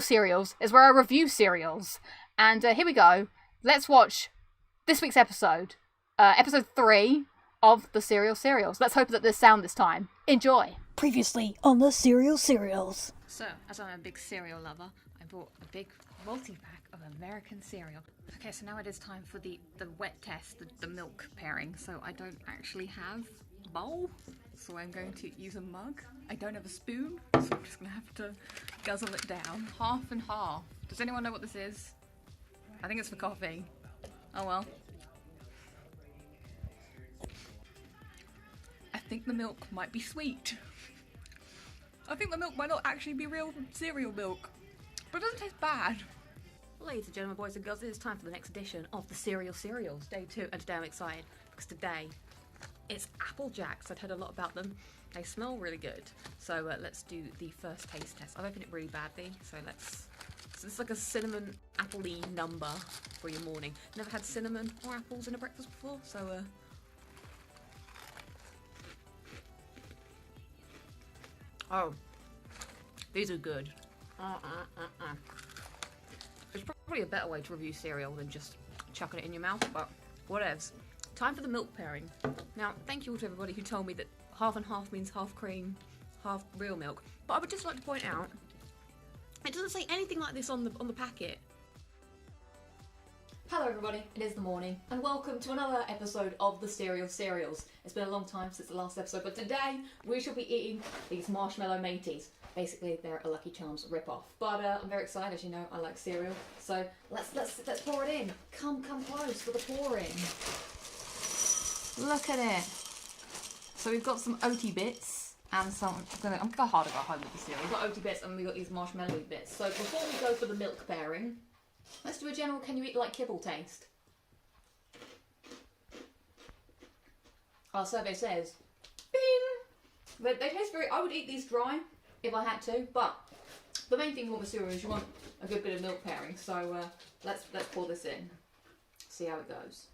cereals. And here we go. let's watch this week's episode. Episode 3 of the Cereals. Let's hope that there's sound this time. Enjoy. Previously on the Cereals. So, as I'm a big cereal lover, I bought a big multi-pack of American cereal. Okay, so now it is time for the wet test, the milk pairing. So I don't actually have a bowl, so I'm going to use a mug. I don't have a spoon, so I'm just going to have to guzzle it down. Half and half. Does anyone know what this is? I think it's for coffee. Oh well. I think the milk might be sweet. I think the milk might not actually be real cereal milk, but it doesn't taste bad. Ladies and gentlemen, boys and girls, it is time for the next edition of the Cereals, day 2, and today I'm excited because today it's Apple Jacks. I'd heard a lot about them. They smell really good. So let's do the first taste test. I've opened it really badly, so it's like a cinnamon apple-y number for your morning. Never had cinnamon or apples in a breakfast before, so oh, these are good. There's probably a better way to review cereal than just chucking it in your mouth, but whatevs. Time for the milk pairing. Now, thank you all to everybody who told me that half and half means half cream, half real milk. But I would just like to point out, it doesn't say anything like this on the packet. Hello everybody, it is the morning, and welcome to another episode of the Cereals. It's been a long time since the last episode, but today we shall be eating these marshmallow mateys. Basically, they're a Lucky Charms rip-off. But I'm very excited, as you know, I like cereal. So let's pour it in. Come close for the pouring. Look at it. So we've got some oaty bits and some. I'm gonna go hard to go home with the cereal. We've got oaty bits and we've got these marshmallowy bits. So before we go for the milk pairing, let's do a general can you eat like kibble taste. Our survey says, bing! They taste very. I would eat these dry if I had to, but the main thing you want with cereal is you want a good bit of milk pairing. So let's pour this in. See how it goes.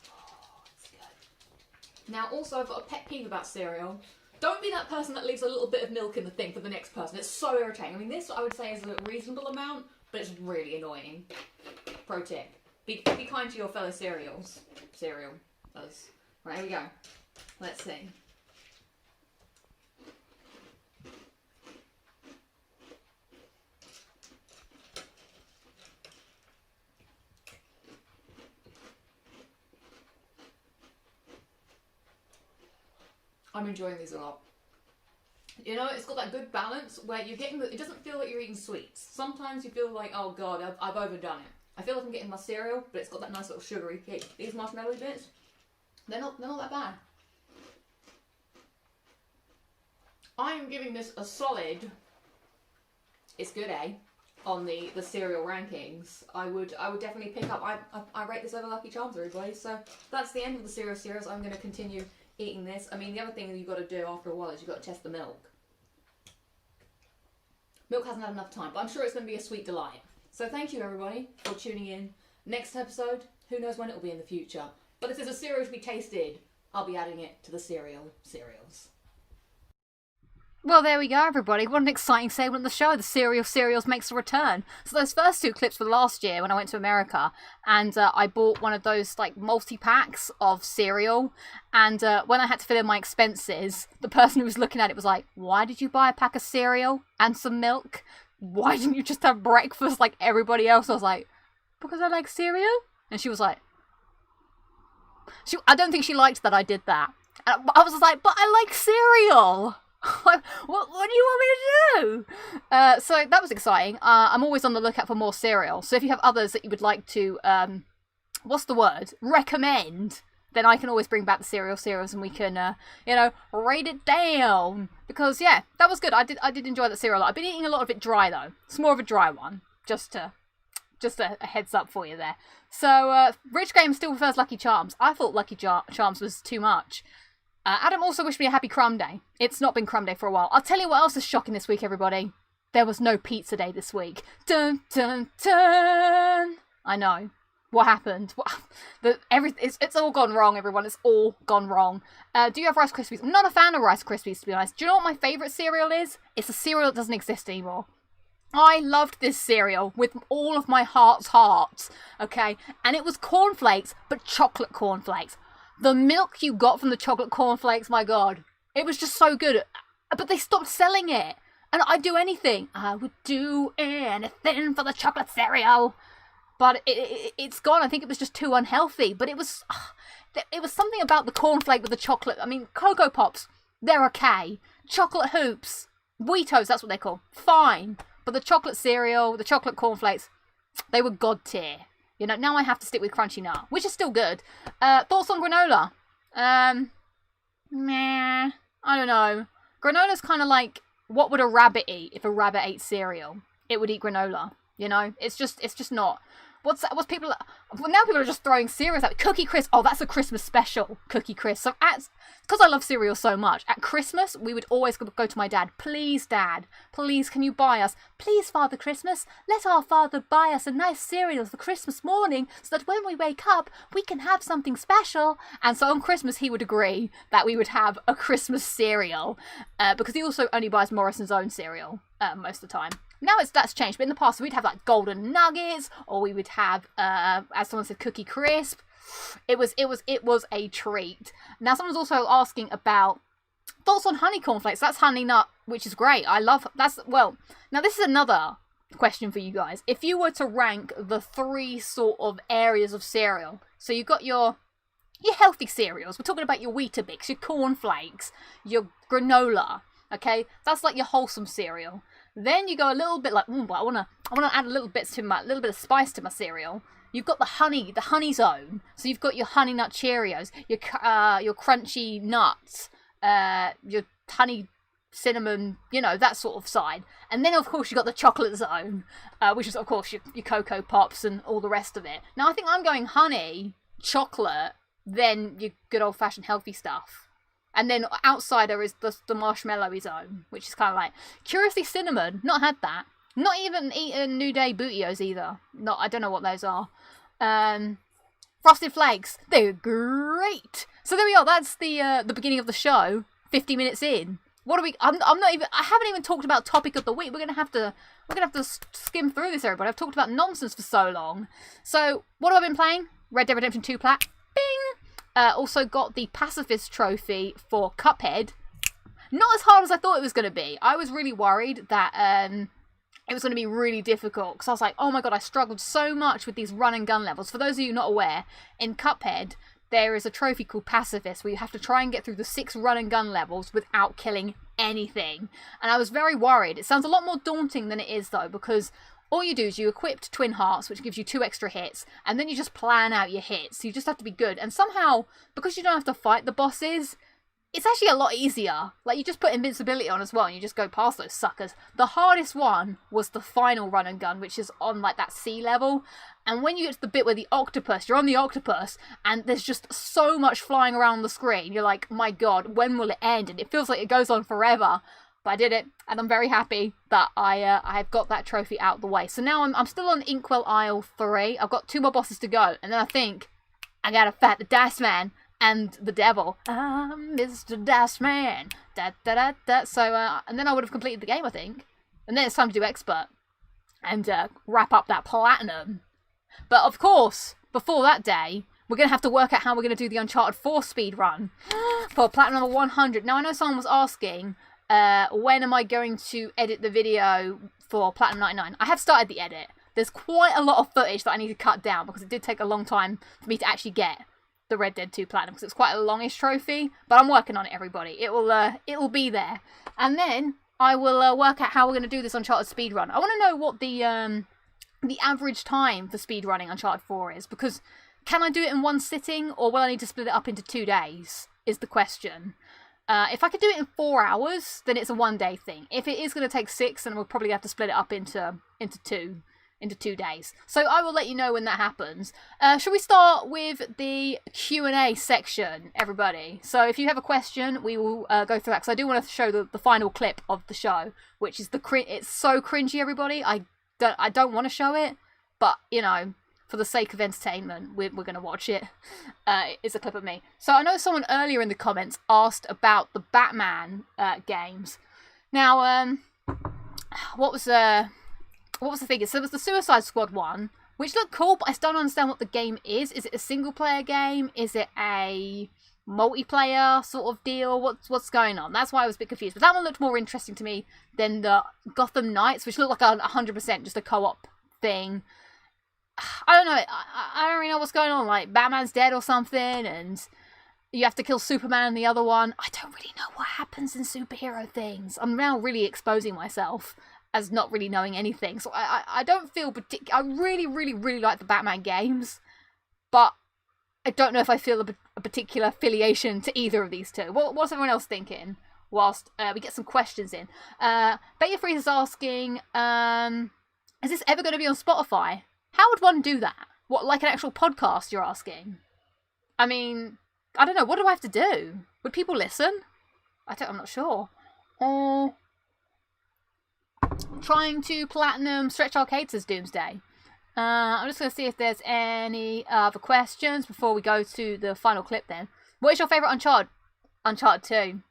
Oh, it's good. Now, also, I've got a pet peeve about cereal. Don't be that person that leaves a little bit of milk in the thing for the next person. It's so irritating. I mean, this I would say is a reasonable amount, but it's really annoying. Pro tip: be kind to your fellow cereals. Right, here we go. Let's see. I'm enjoying these a lot. You know, it's got that good balance where you're getting it doesn't feel like you're eating sweets. Sometimes you feel like, oh god, I've overdone it. I feel like I'm getting my cereal, but it's got that nice little sugary kick. These marshmallow bits, they're not that bad. I am giving this a solid, it's good, on the cereal rankings. I would definitely pick up, I rate this over Lucky Charms, everybody. So that's the end of the cereals. I'm going to continue eating this. I mean, the other thing that you've got to do after a while is you've got to test the milk. Milk hasn't had enough time, but I'm sure it's going to be a sweet delight. So thank you everybody for tuning in. Next episode, who knows when it will be in the future. But if there's a cereal to be tasted, I'll be adding it to the cereals. Well, there we go, everybody. What an exciting segment of the show. The Cereals makes a return. So those first 2 clips were last year when I went to America, and I bought one of those like multi-packs of cereal, and when I had to fill in my expenses, the person who was looking at it was like, why did you buy a pack of cereal and some milk? Why didn't you just have breakfast like everybody else? I was like, because I like cereal? And she was like, I don't think she liked that I did that. And I was just like, but I like cereal. what do you want me to do? So that was exciting. I'm always on the lookout for more cereal. So if you have others that you would like to, recommend, then I can always bring back the cereals and we can, rate it down. Because, yeah, that was good. I did enjoy that cereal a lot. I've been eating a lot of it dry, though. It's more of a dry one. Just a heads up for you there. So, Rich Game still prefers Lucky Charms. I thought Lucky Charms was too much. Adam also wished me a happy Crumb Day. It's not been Crumb Day for a while. I'll tell you what else is shocking this week, everybody. There was no pizza day this week. Dun, dun, dun! I know. What happened? It's all gone wrong, everyone. It's all gone wrong. Do you have Rice Krispies? I'm not a fan of Rice Krispies, to be honest. Do you know what my favourite cereal is? It's a cereal that doesn't exist anymore. I loved this cereal with all of my heart's heart, okay? And it was cornflakes, but chocolate cornflakes. The milk you got from the chocolate cornflakes, my God, it was just so good. But they stopped selling it. And I'd do anything. I would do anything for the chocolate cereal. But it's gone. I think it was just too unhealthy. But it was something about the cornflake with the chocolate. I mean, Cocoa Pops, they're okay. Chocolate Hoops, Wheatos, that's what they're called. Fine. But the chocolate cereal, the chocolate cornflakes, they were god tier. You know, now I have to stick with Crunchy Nut, which is still good. Thoughts on granola? Meh. I don't know. Granola's kind of like, what would a rabbit eat if a rabbit ate cereal? It would eat granola. You know, it's just not. What's people? Well, now people are just throwing cereals out. Cookie Crisp. Oh, that's a Christmas special. Cookie Crisp. So because I love cereal so much, at Christmas we would always go to my dad. Please, Dad. Please, can you buy us? Please, Father Christmas. Let our father buy us a nice cereal for Christmas morning, so that when we wake up we can have something special. And so on Christmas he would agree that we would have a Christmas cereal, because he also only buys Morrison's own cereal most of the time. Now that's changed, but in the past we'd have like golden nuggets, or we would have, as someone said, Cookie Crisp. It was a treat. Now someone's also asking about thoughts on honey cornflakes. That's honey nut, which is great. I love well. Now this is another question for you guys. If you were to rank the 3 sort of areas of cereal, so you've got your healthy cereals. We're talking about your Weetabix, your cornflakes, your granola. Okay, that's like your wholesome cereal. Then you go a little bit like, but I wanna add a little bit of spice to my cereal. You've got the honey zone. So you've got your honey nut Cheerios, your crunchy nuts, your honey cinnamon, you know, that sort of side. And then of course you got the chocolate zone, which is of course your Cocoa Pops and all the rest of it. Now I think I'm going honey, chocolate, then your good old fashioned healthy stuff. And then outsider is the marshmallowy zone, which is kind of like curiously cinnamon. Not had that. Not even eaten New Day Bootios either. No, I don't know what those are. Frosted Flakes, they're great. So there we are. That's the beginning of the show. 50 minutes in. What are we? I haven't even talked about topic of the week. We're gonna have to skim through this, everybody. I've talked about nonsense for so long. So what have I been playing? Red Dead Redemption 2 plat. Bing. Also got the Pacifist trophy for Cuphead. Not as hard as I thought it was going to be. I was really worried that it was going to be really difficult, because I was like, oh my god, I struggled so much with these run and gun levels. For those of you not aware, in Cuphead there is a trophy called Pacifist where you have to try and get through the 6 run and gun levels without killing anything. And I was very worried. It sounds a lot more daunting than it is though, because all you do is you equip Twin Hearts, which gives you 2 extra hits, and then you just plan out your hits. You just have to be good. And somehow, because you don't have to fight the bosses, it's actually a lot easier. Like, you just put invincibility on as well, and you just go past those suckers. The hardest one was the final run and gun, which is on, like, that sea level. And when you get to the bit where the octopus, you're on the octopus, and there's just so much flying around the screen. You're like, my god, when will it end? And it feels like it goes on forever. But I did it, and I'm very happy that I've got that trophy out of the way. So now I'm still on Inkwell Isle 3. I've got 2 more bosses to go, and then I think I gotta fight the Dice Man and the Devil. I'm Mr. Dice Man. Da da da da. So and then I would have completed the game, I think. And then it's time to do Expert and wrap up that platinum. But of course, before that day, we're gonna have to work out how we're gonna do the Uncharted 4 speed run for platinum number 100. Now I know someone was asking, when am I going to edit the video for Platinum 99? I have started the edit. There's quite a lot of footage that I need to cut down, because it did take a long time for me to actually get the Red Dead 2 Platinum, because it's quite a longish trophy, but I'm working on it, everybody. It will be there. And then I will work out how we're going to do this Uncharted speedrun. I want to know what the average time for speedrunning Uncharted 4 is, because can I do it in one sitting, or will I need to split it up into 2 days, is the question. If I could do it in 4 hours, then it's a 1-day thing. If it is going to take 6, then we'll probably have to split it up into 2 days. So I will let you know when that happens. Shall we start with the Q&A section, everybody? So if you have a question, we will go through that, because I do want to show the final clip of the show, which is it's so cringy, everybody. I don't want to show it, but you know, for the sake of entertainment, we're going to watch it. It's a clip of me. So I know someone earlier in the comments asked about the Batman games. Now, what was what was the thing? So there was the Suicide Squad one, which looked cool, but I still don't understand what the game is. Is it a single-player game? Is it a multiplayer sort of deal? What's going on? That's why I was a bit confused. But that one looked more interesting to me than the Gotham Knights, which looked like 100% just a co-op thing. I don't know. I don't really know what's going on. Like, Batman's dead or something, and you have to kill Superman in the other one. I don't really know what happens in superhero things. I'm now really exposing myself as not really knowing anything. So I don't feel I really, really, really like the Batman games, but I don't know if I feel a particular affiliation to either of these two. What's everyone else thinking? Whilst we get some questions in. Beta Freeze is asking, is this ever going to be on Spotify? How would one do that? What, like an actual podcast, you're asking? I mean, I don't know. What do I have to do? Would people listen? I'm not sure. Trying to platinum Stretch Arcades' Doomsday. I'm just going to see if there's any other questions before we go to the final clip then. What is your favourite Uncharted? Uncharted 2.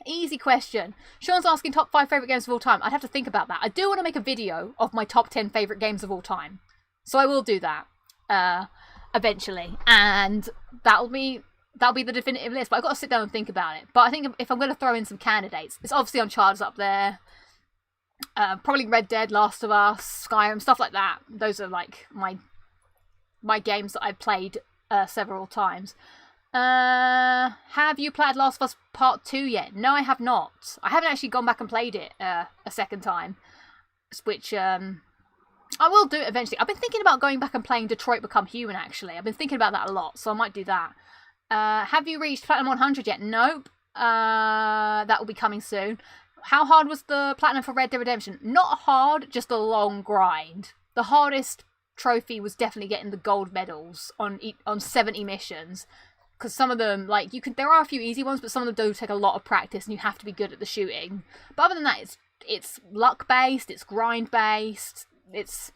Easy question. Sean's asking top 5 favourite games of all time. I'd have to think about that. I do want to make a video of my top 10 favourite games of all time. So I will do that eventually. And that'll be the definitive list. But I've got to sit down and think about it. But I think if I'm going to throw in some candidates, it's obviously Uncharted's up there. Probably Red Dead, Last of Us, Skyrim, stuff like that. Those are like my games that I've played several times. Have you played Last of Us Part 2 yet? No, I have not. I haven't actually gone back and played it a second time, which I will do it eventually. I've been thinking about going back and playing Detroit Become Human, actually. I've been thinking about that a lot, so I might do that. Have you reached Platinum 100 yet? Nope. That will be coming soon. How hard was the Platinum for Red Dead Redemption? Not hard, just a long grind. The hardest trophy was definitely getting the gold medals on 70 missions. Because some of them, like, there are a few easy ones, but some of them do take a lot of practice and you have to be good at the shooting. But other than that, it's luck-based, it's grind-based, it's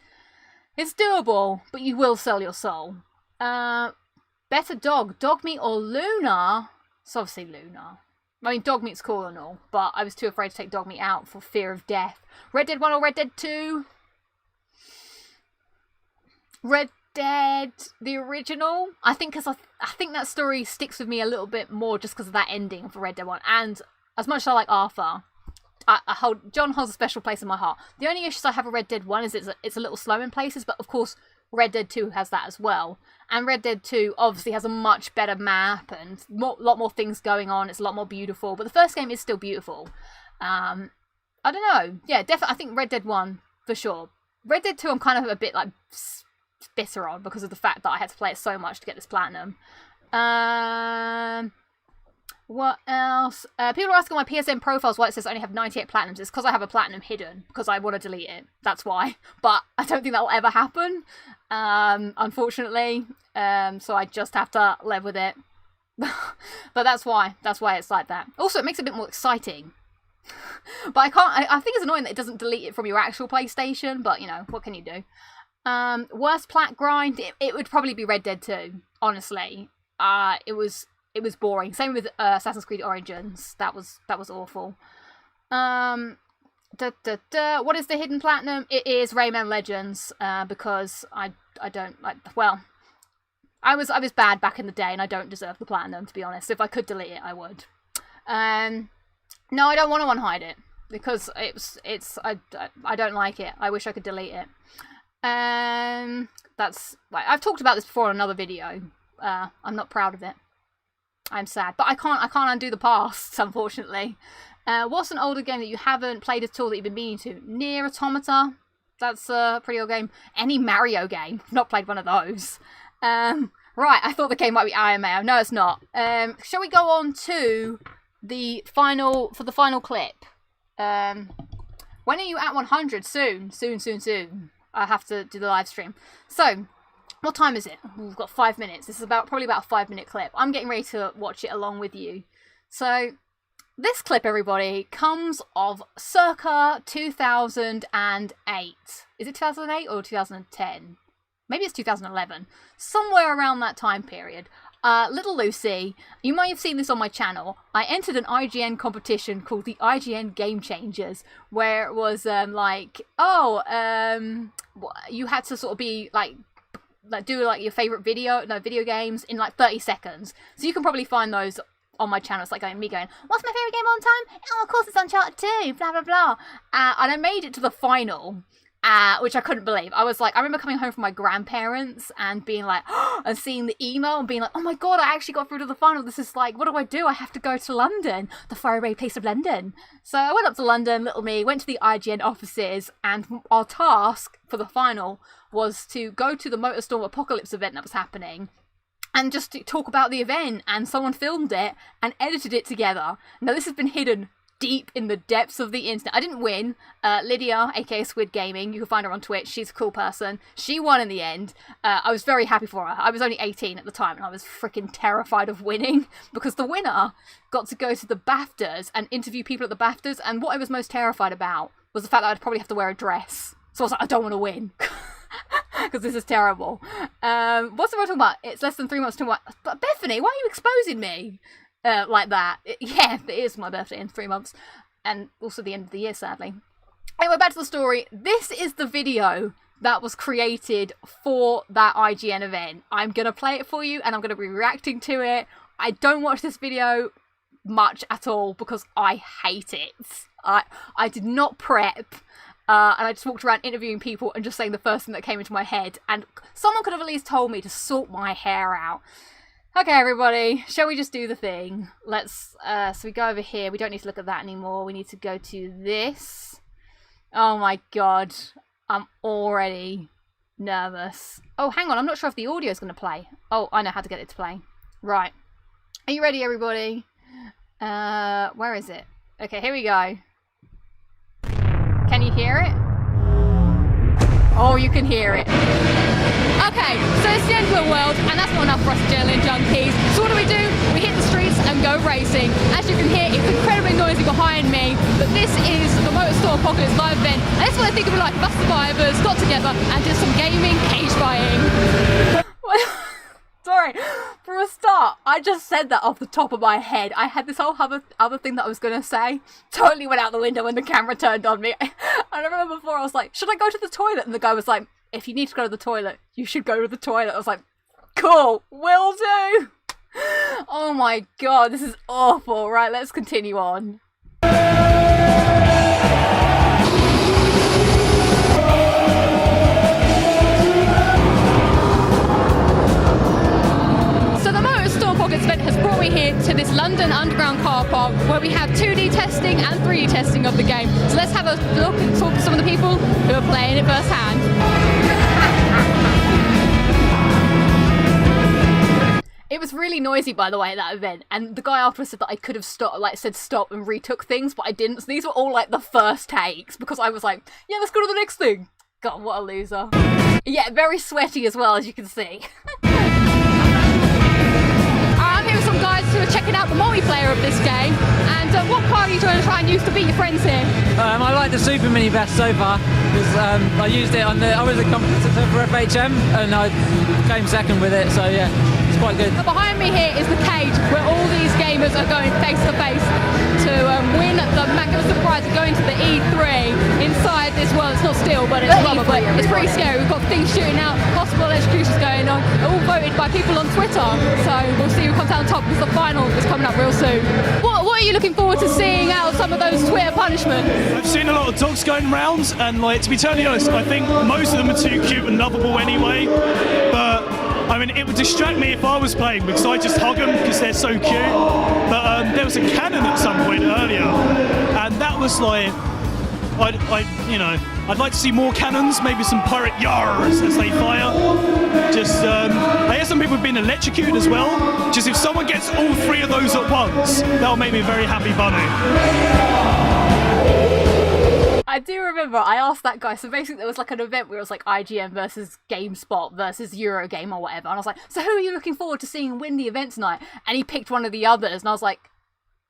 doable, but you will sell your soul. Better dog meat or Luna? It's obviously Luna. I mean, dog meat's cool and all, but I was too afraid to take dog meat out for fear of death. Red Dead 1 or Red Dead 2? Red Dead, the original. I think because I think that story sticks with me a little bit more just because of that ending for Red Dead 1. And as much as I like Arthur, John holds a special place in my heart. The only issues I have with Red Dead 1 is it's a little slow in places, but of course Red Dead 2 has that as well. And Red Dead 2 obviously has a much better map and a lot more things going on. It's a lot more beautiful, but the first game is still beautiful. I don't know. Yeah, definitely. I think Red Dead 1 for sure. Red Dead 2 I'm kind of a bit like bitter on because of the fact that I had to play it so much to get this platinum. What else? People are asking my PSN profiles why it says I only have 98 platinums. It's because I have a platinum hidden because I want to delete it. That's why. But I don't think that will ever happen, unfortunately. So I just have to live with it. But that's why it's like that. Also, it makes it a bit more exciting. But I can't. I think it's annoying that it doesn't delete it from your actual PlayStation. But you know, what can you do? Worst plat grind? It would probably be Red Dead 2. Honestly, it was boring. Same with Assassin's Creed Origins. That was awful. What is the hidden platinum? It is Rayman Legends. Because I don't like. Well, I was bad back in the day, and I don't deserve the platinum, to be honest. If I could delete it, I would. No, I don't want to unhide it because I don't like it. I wish I could delete it. That's like I've talked about this before in another video. I'm not proud of it. I'm sad, but I can't undo the past, unfortunately. What's an older game that you haven't played at all that you've been meaning to? Nier Automata. That's a pretty old game. Any Mario game. I've not played one of those. Right, I thought the game might be IMAO. No, it's not. Shall we go on to the final clip? When are you at 100? Soon. I have to do the live stream. So, what time is it? We've got 5 minutes. This is probably about a 5-minute clip. I'm getting ready to watch it along with you. So, this clip, everybody, comes of circa 2008. Is it 2008 or 2010? Maybe it's 2011. Somewhere around that time period. Little Lucy, you might have seen this on my channel. I entered an IGN competition called the IGN Game Changers, where it was you had to sort of be like do like your favorite video games in like 30 seconds. So you can probably find those on my channel. It's like me going, what's my favorite game all the time? Oh, of course it's Uncharted 2, blah blah blah. And I made it to the final. Which I couldn't believe. I remember coming home from my grandparents and being like, and seeing the email and being like, oh my god, I actually got through to the final. This is like, what do? I have to go to London, the faraway place of London. So I went up to London, little me, went to the IGN offices, and our task for the final was to go to the Motorstorm Apocalypse event that was happening and just to talk about the event, and someone filmed it and edited it together. Now this has been hidden deep in the depths of the internet. I didn't win. Lydia, aka Squid Gaming, you can find her on Twitch. She's a cool person. She won in the end. I was very happy for her. I was only 18 at the time, and I was freaking terrified of winning because the winner got to go to the BAFTAs and interview people at the BAFTAs. And what I was most terrified about was the fact that I'd probably have to wear a dress. So I was like, I don't want to win because this is terrible. What's the talking about? It's less than 3 months to what? But Bethany, why are you exposing me? Like that. Yeah, it is my birthday in 3 months. And also the end of the year, sadly. Anyway, back to the story. This is the video that was created for that IGN event. I'm going to play it for you, and I'm going to be reacting to it. I don't watch this video much at all because I hate it. I did not prep. And I just walked around interviewing people and just saying the first thing that came into my head. And someone could have at least told me to sort my hair out. Okay, everybody, shall we just do the thing? Let's, so we go over here. We don't need to look at that anymore. We need to go to this. Oh my god. I'm already nervous. Oh, hang on. I'm not sure if the audio is going to play. Oh, I know how to get it to play. Right. Are you ready, everybody? Where is it? Okay, here we go. Can you hear it? Oh, you can hear it. Okay, so it's the end of the world, and that's not enough for us adrenaline junkies. So what do? We hit the streets and go racing. As you can hear, it's incredibly noisy behind me, but this is the Motorstorm Apocalypse live event. And this is what I think of it like. Us survivors got together and did some gaming cage fighting. Sorry, for a start, I just said that off the top of my head. I had this whole other thing that I was going to say. Totally went out the window when the camera turned on me. I remember before I was like, should I go to the toilet? And the guy was like, if you need to go to the toilet, you should go to the toilet. I was like, cool, will do. Oh my god, this is awful. Right, let's continue on. So the Motorstorm Apocalypse event has brought me here to this London Underground car park where we have 2D testing and 3D testing of the game. So let's have a look and talk to some of the people who are playing it firsthand. It was really noisy, by the way, at that event, and the guy afterwards said that I could have said stop and retook things, but I didn't. So these were all like the first takes because I was like, yeah, let's go to the next thing. God, what a loser. Yeah, very sweaty as well, as you can see. I'm here with some guys who are checking out the multiplayer of this game, and what car are you going to try and use to beat your friends here? I like the Super Mini best so far, because I used it I was a competitor for FHM, and I came second with it, so yeah, it's quite good. Behind me here is the cage, where all these gamers are going face to face to win the magnificent prize of going to the E3 inside this world. It's not steel, but it's rubber, but it's pretty scary. We've got things shooting out, possible executions going on, all voted by people on Twitter, so we'll see who comes out on top because the final is coming up real soon. What are you looking forward to seeing out of some of those Twitter punishments? I've seen a lot of dogs going round, and like, to be totally honest, I think most of them are too cute and lovable anyway, but I mean, it would distract me if I was playing because I just hug them because they're so cute. But there was a cannon at some point earlier, and that was like, I'd like to see more cannons, maybe some pirate yars as they fire. Just, I hear some people have been electrocuted as well. Just if someone gets all three of those at once, that'll make me a very happy bunny. I do remember I asked that guy, so basically there was like an event where it was like IGN versus GameSpot versus Eurogame or whatever, and I was like, so who are you looking forward to seeing win the event tonight? And he picked one of the others, and I was like,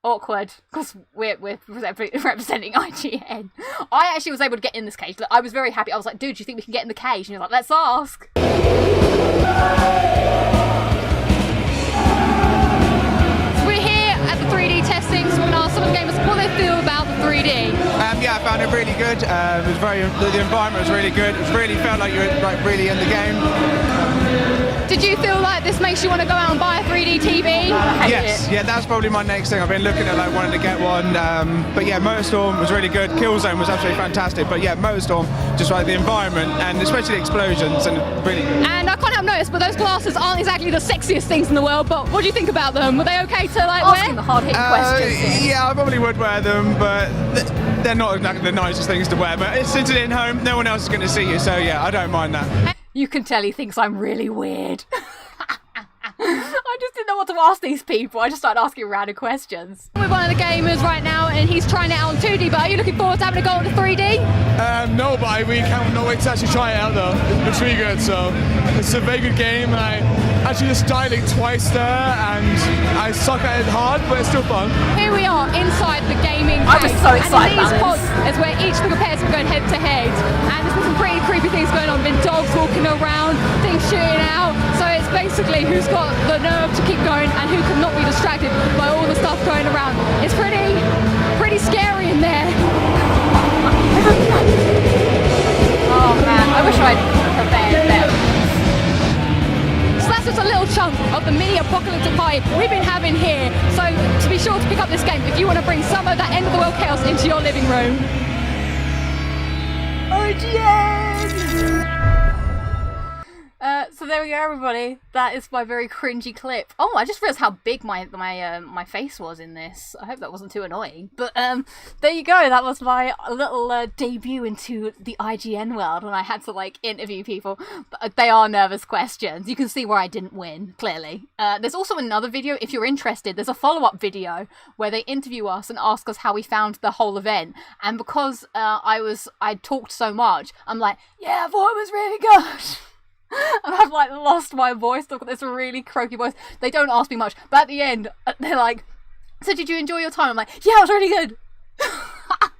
awkward, because we're representing IGN. I actually was able to get in this cage. I was very happy. I was like, dude, do you think we can get in the cage? And he was like, let's ask. other gamers what they feel about the 3D. Yeah, I found it really good. It was the environment was really good. It really felt like you were like really in the game. Did you feel like this makes you want to go out and buy a 3D TV? Yes, yeah, that's probably my next thing. I've been looking at like wanting to get one. But yeah, Motorstorm was really good. Killzone was absolutely fantastic. But yeah, Motorstorm, just like the environment and especially the explosions and really. And I can't help notice, but those glasses aren't exactly the sexiest things in the world. But what do you think about them? Were they okay to like wear? Asking the hard-hitting questions. Yeah, I probably would wear them, but they're not like the nicest things to wear. But since it's in home, no one else is going to see you, so yeah, I don't mind that. You can tell he thinks I'm really weird. I just didn't know what to ask these people. I just started asking random questions. With one of the gamers right now, and he's trying it out on 2D, but are you looking forward to having a go on the 3D? No, but I really can't wait to actually try it out though. It's really good, so it's a very good game, and I actually just died like twice there, and I suck at it hard, but it's still fun. Here we are inside the gaming I was so excited and in these about pods is where each of the pairs are going head to head, and there's been some pretty creepy things going on. Been dogs walking around, things shooting out, so it's basically who's got the nerve to keep going and who could not be distracted by all the stuff going around. It's pretty scary in there. Oh man, I wish I'd prepared better. So that's just a little chunk of the mini apocalyptic party we've been having here. So to be sure to pick up this game if you want to bring some of that end of the world chaos into your living room. So there we go, everybody. That is my very cringy clip. Oh, I just realised how big my face was in this. I hope that wasn't too annoying. But there you go. That was my little debut into the IGN world when I had to like interview people. But they are nervous questions. You can see where I didn't win, clearly. There's also another video, if you're interested. There's a follow-up video where they interview us and ask us how we found the whole event. And because I talked so much, I'm like, yeah, I thought it was really good. And I've like lost my voice. I've got this really croaky voice. They don't ask me much, but at the end they're like, so did you enjoy your time? I'm like, yeah, it was really good.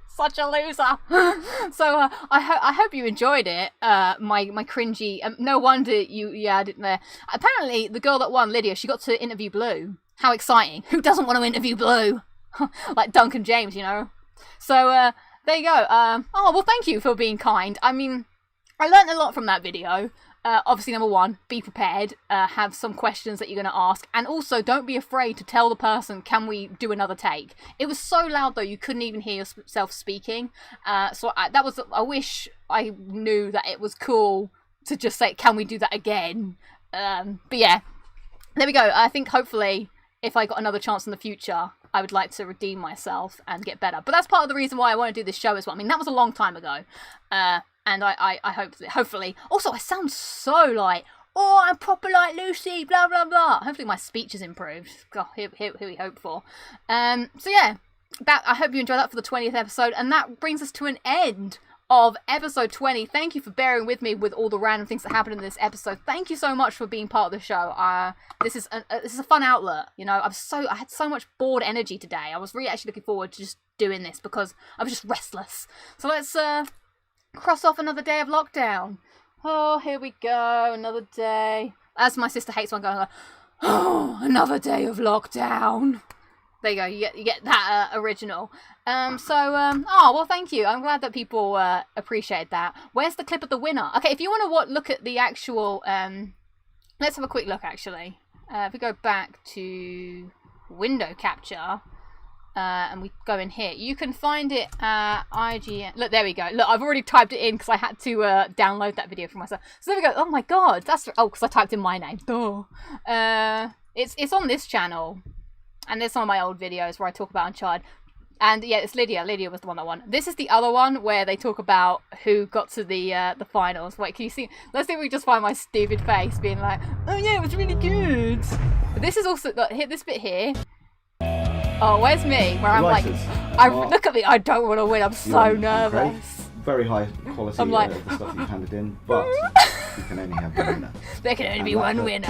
Such a loser. So I hope you enjoyed it. My cringy. No wonder I didn't there. Apparently the girl that won, Lydia, she got to interview Blue. How exciting. Who doesn't want to interview Blue? Like Duncan James, you know. So there you go. Oh well, thank you for being kind. I mean, I learned a lot from that video. Obviously, number one, be prepared, have some questions that you're going to ask, and also don't be afraid to tell the person, can we do another take? It was so loud, though, you couldn't even hear yourself speaking, so I wish I knew that it was cool to just say, can we do that again? But yeah, there we go. I think, hopefully, if I got another chance in the future, I would like to redeem myself and get better. But that's part of the reason why I want to do this show as well. I mean, that was a long time ago. And I hope that, hopefully... Also, I sound so like, oh, I'm proper like Lucy, blah, blah, blah. Hopefully my speech has improved. God, here we hope for. So yeah, I hope you enjoyed that for the 20th episode. And that brings us to an end of episode 20. Thank you for bearing with me with all the random things that happened in this episode. Thank you so much for being part of the show. This is a fun outlet. You know, I had so much bored energy today. I was really actually looking forward to just doing this because I was just restless. So let's... cross off another day of lockdown. Oh, here we go, another day. As my sister hates one going like, oh, another day of lockdown. There you go, you get that original. Oh, well, thank you. I'm glad that people appreciate that. Where's the clip of the winner? Okay, if you want to look at the actual, let's have a quick look, actually. If we go back to window capture, and we go in here, you can find it at IGN. Look, there we go. Look, I've already typed it in because I had to download that video for myself. So there we go. Oh my god, that's because I typed in my name. Duh. It's on this channel, and there's some of my old videos where I talk about Uncharted. And yeah, it's Lydia. Lydia was the one that won. This is the other one where they talk about who got to the finals. Wait, can you see? Let's see if we just find my stupid face being like, oh yeah, it was really good. But this is also hit this bit here. Oh, where's me? Where I'm like, look at me, I don't want to win, I'm so nervous. Very high quality I'm like, the stuff you've handed in, but you can only have one winner. There can only be one winner.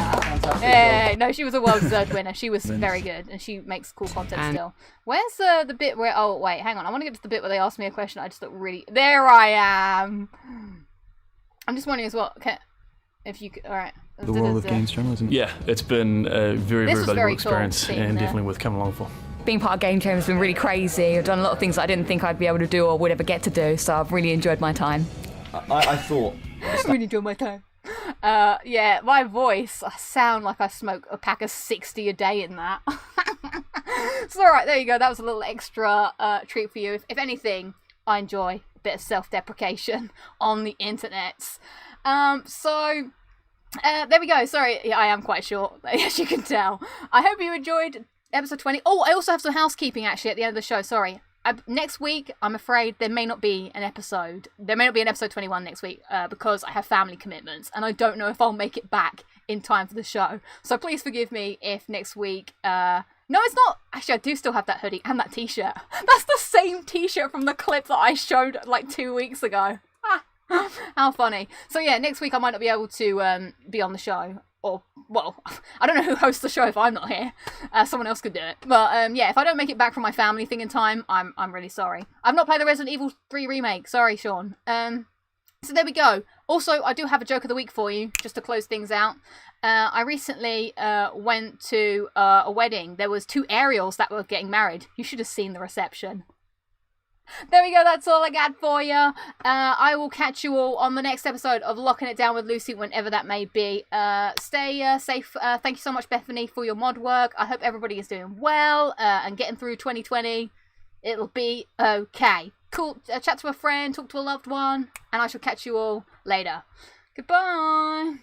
Hey, no, she was a well-deserved winner. She was very good, and she makes cool content still. Where's the bit where, oh wait, hang on, I want to get to the bit where they asked me a question. I just look really, there I am. I'm just wondering as well, if you could, alright. The world of games journalism. Yeah, it's been a very, very valuable experience and definitely worth coming along for. being part of Game Jam has been really crazy. I've done a lot of things that I didn't think I'd be able to do or would ever get to do, so I've really enjoyed my time. I thought... really enjoyed my time. Yeah, my voice, I sound like I smoke a pack of 60 a day in that. It's alright, there you go. That was a little extra treat for you. If anything, I enjoy a bit of self-deprecation on the internets. So, there we go. Sorry, yeah, I am quite short, as you can tell. I hope you enjoyed episode 20. Oh, I also have some housekeeping, actually, at the end of the show. Sorry. Next week, I'm afraid there may not be an episode. There may not be an episode 21 next week because I have family commitments and I don't know if I'll make it back in time for the show. So please forgive me if next week... No, it's not. Actually, I do still have that hoodie and that t-shirt. That's the same t-shirt from the clip that I showed like 2 weeks ago. How funny. So yeah, next week I might not be able to be on the show. Or, well, I don't know who hosts the show if I'm not here. Someone else could do it. But yeah, if I don't make it back from my family thing in time, I'm really sorry. I've not played the Resident Evil 3 remake. Sorry, Sean. So there we go. Also, I do have a joke of the week for you, just to close things out. I recently went to a wedding. There was 2 Ariels that were getting married. You should have seen the reception. There we go, that's all I got for you. I will catch you all on the next episode of Locking It Down with Lucy, whenever that may be. Stay safe. Thank you so much, Bethany, for your mod work. I hope everybody is doing well and getting through 2020. It'll be okay. Cool. Chat to a friend, talk to a loved one, and I shall catch you all later. Goodbye.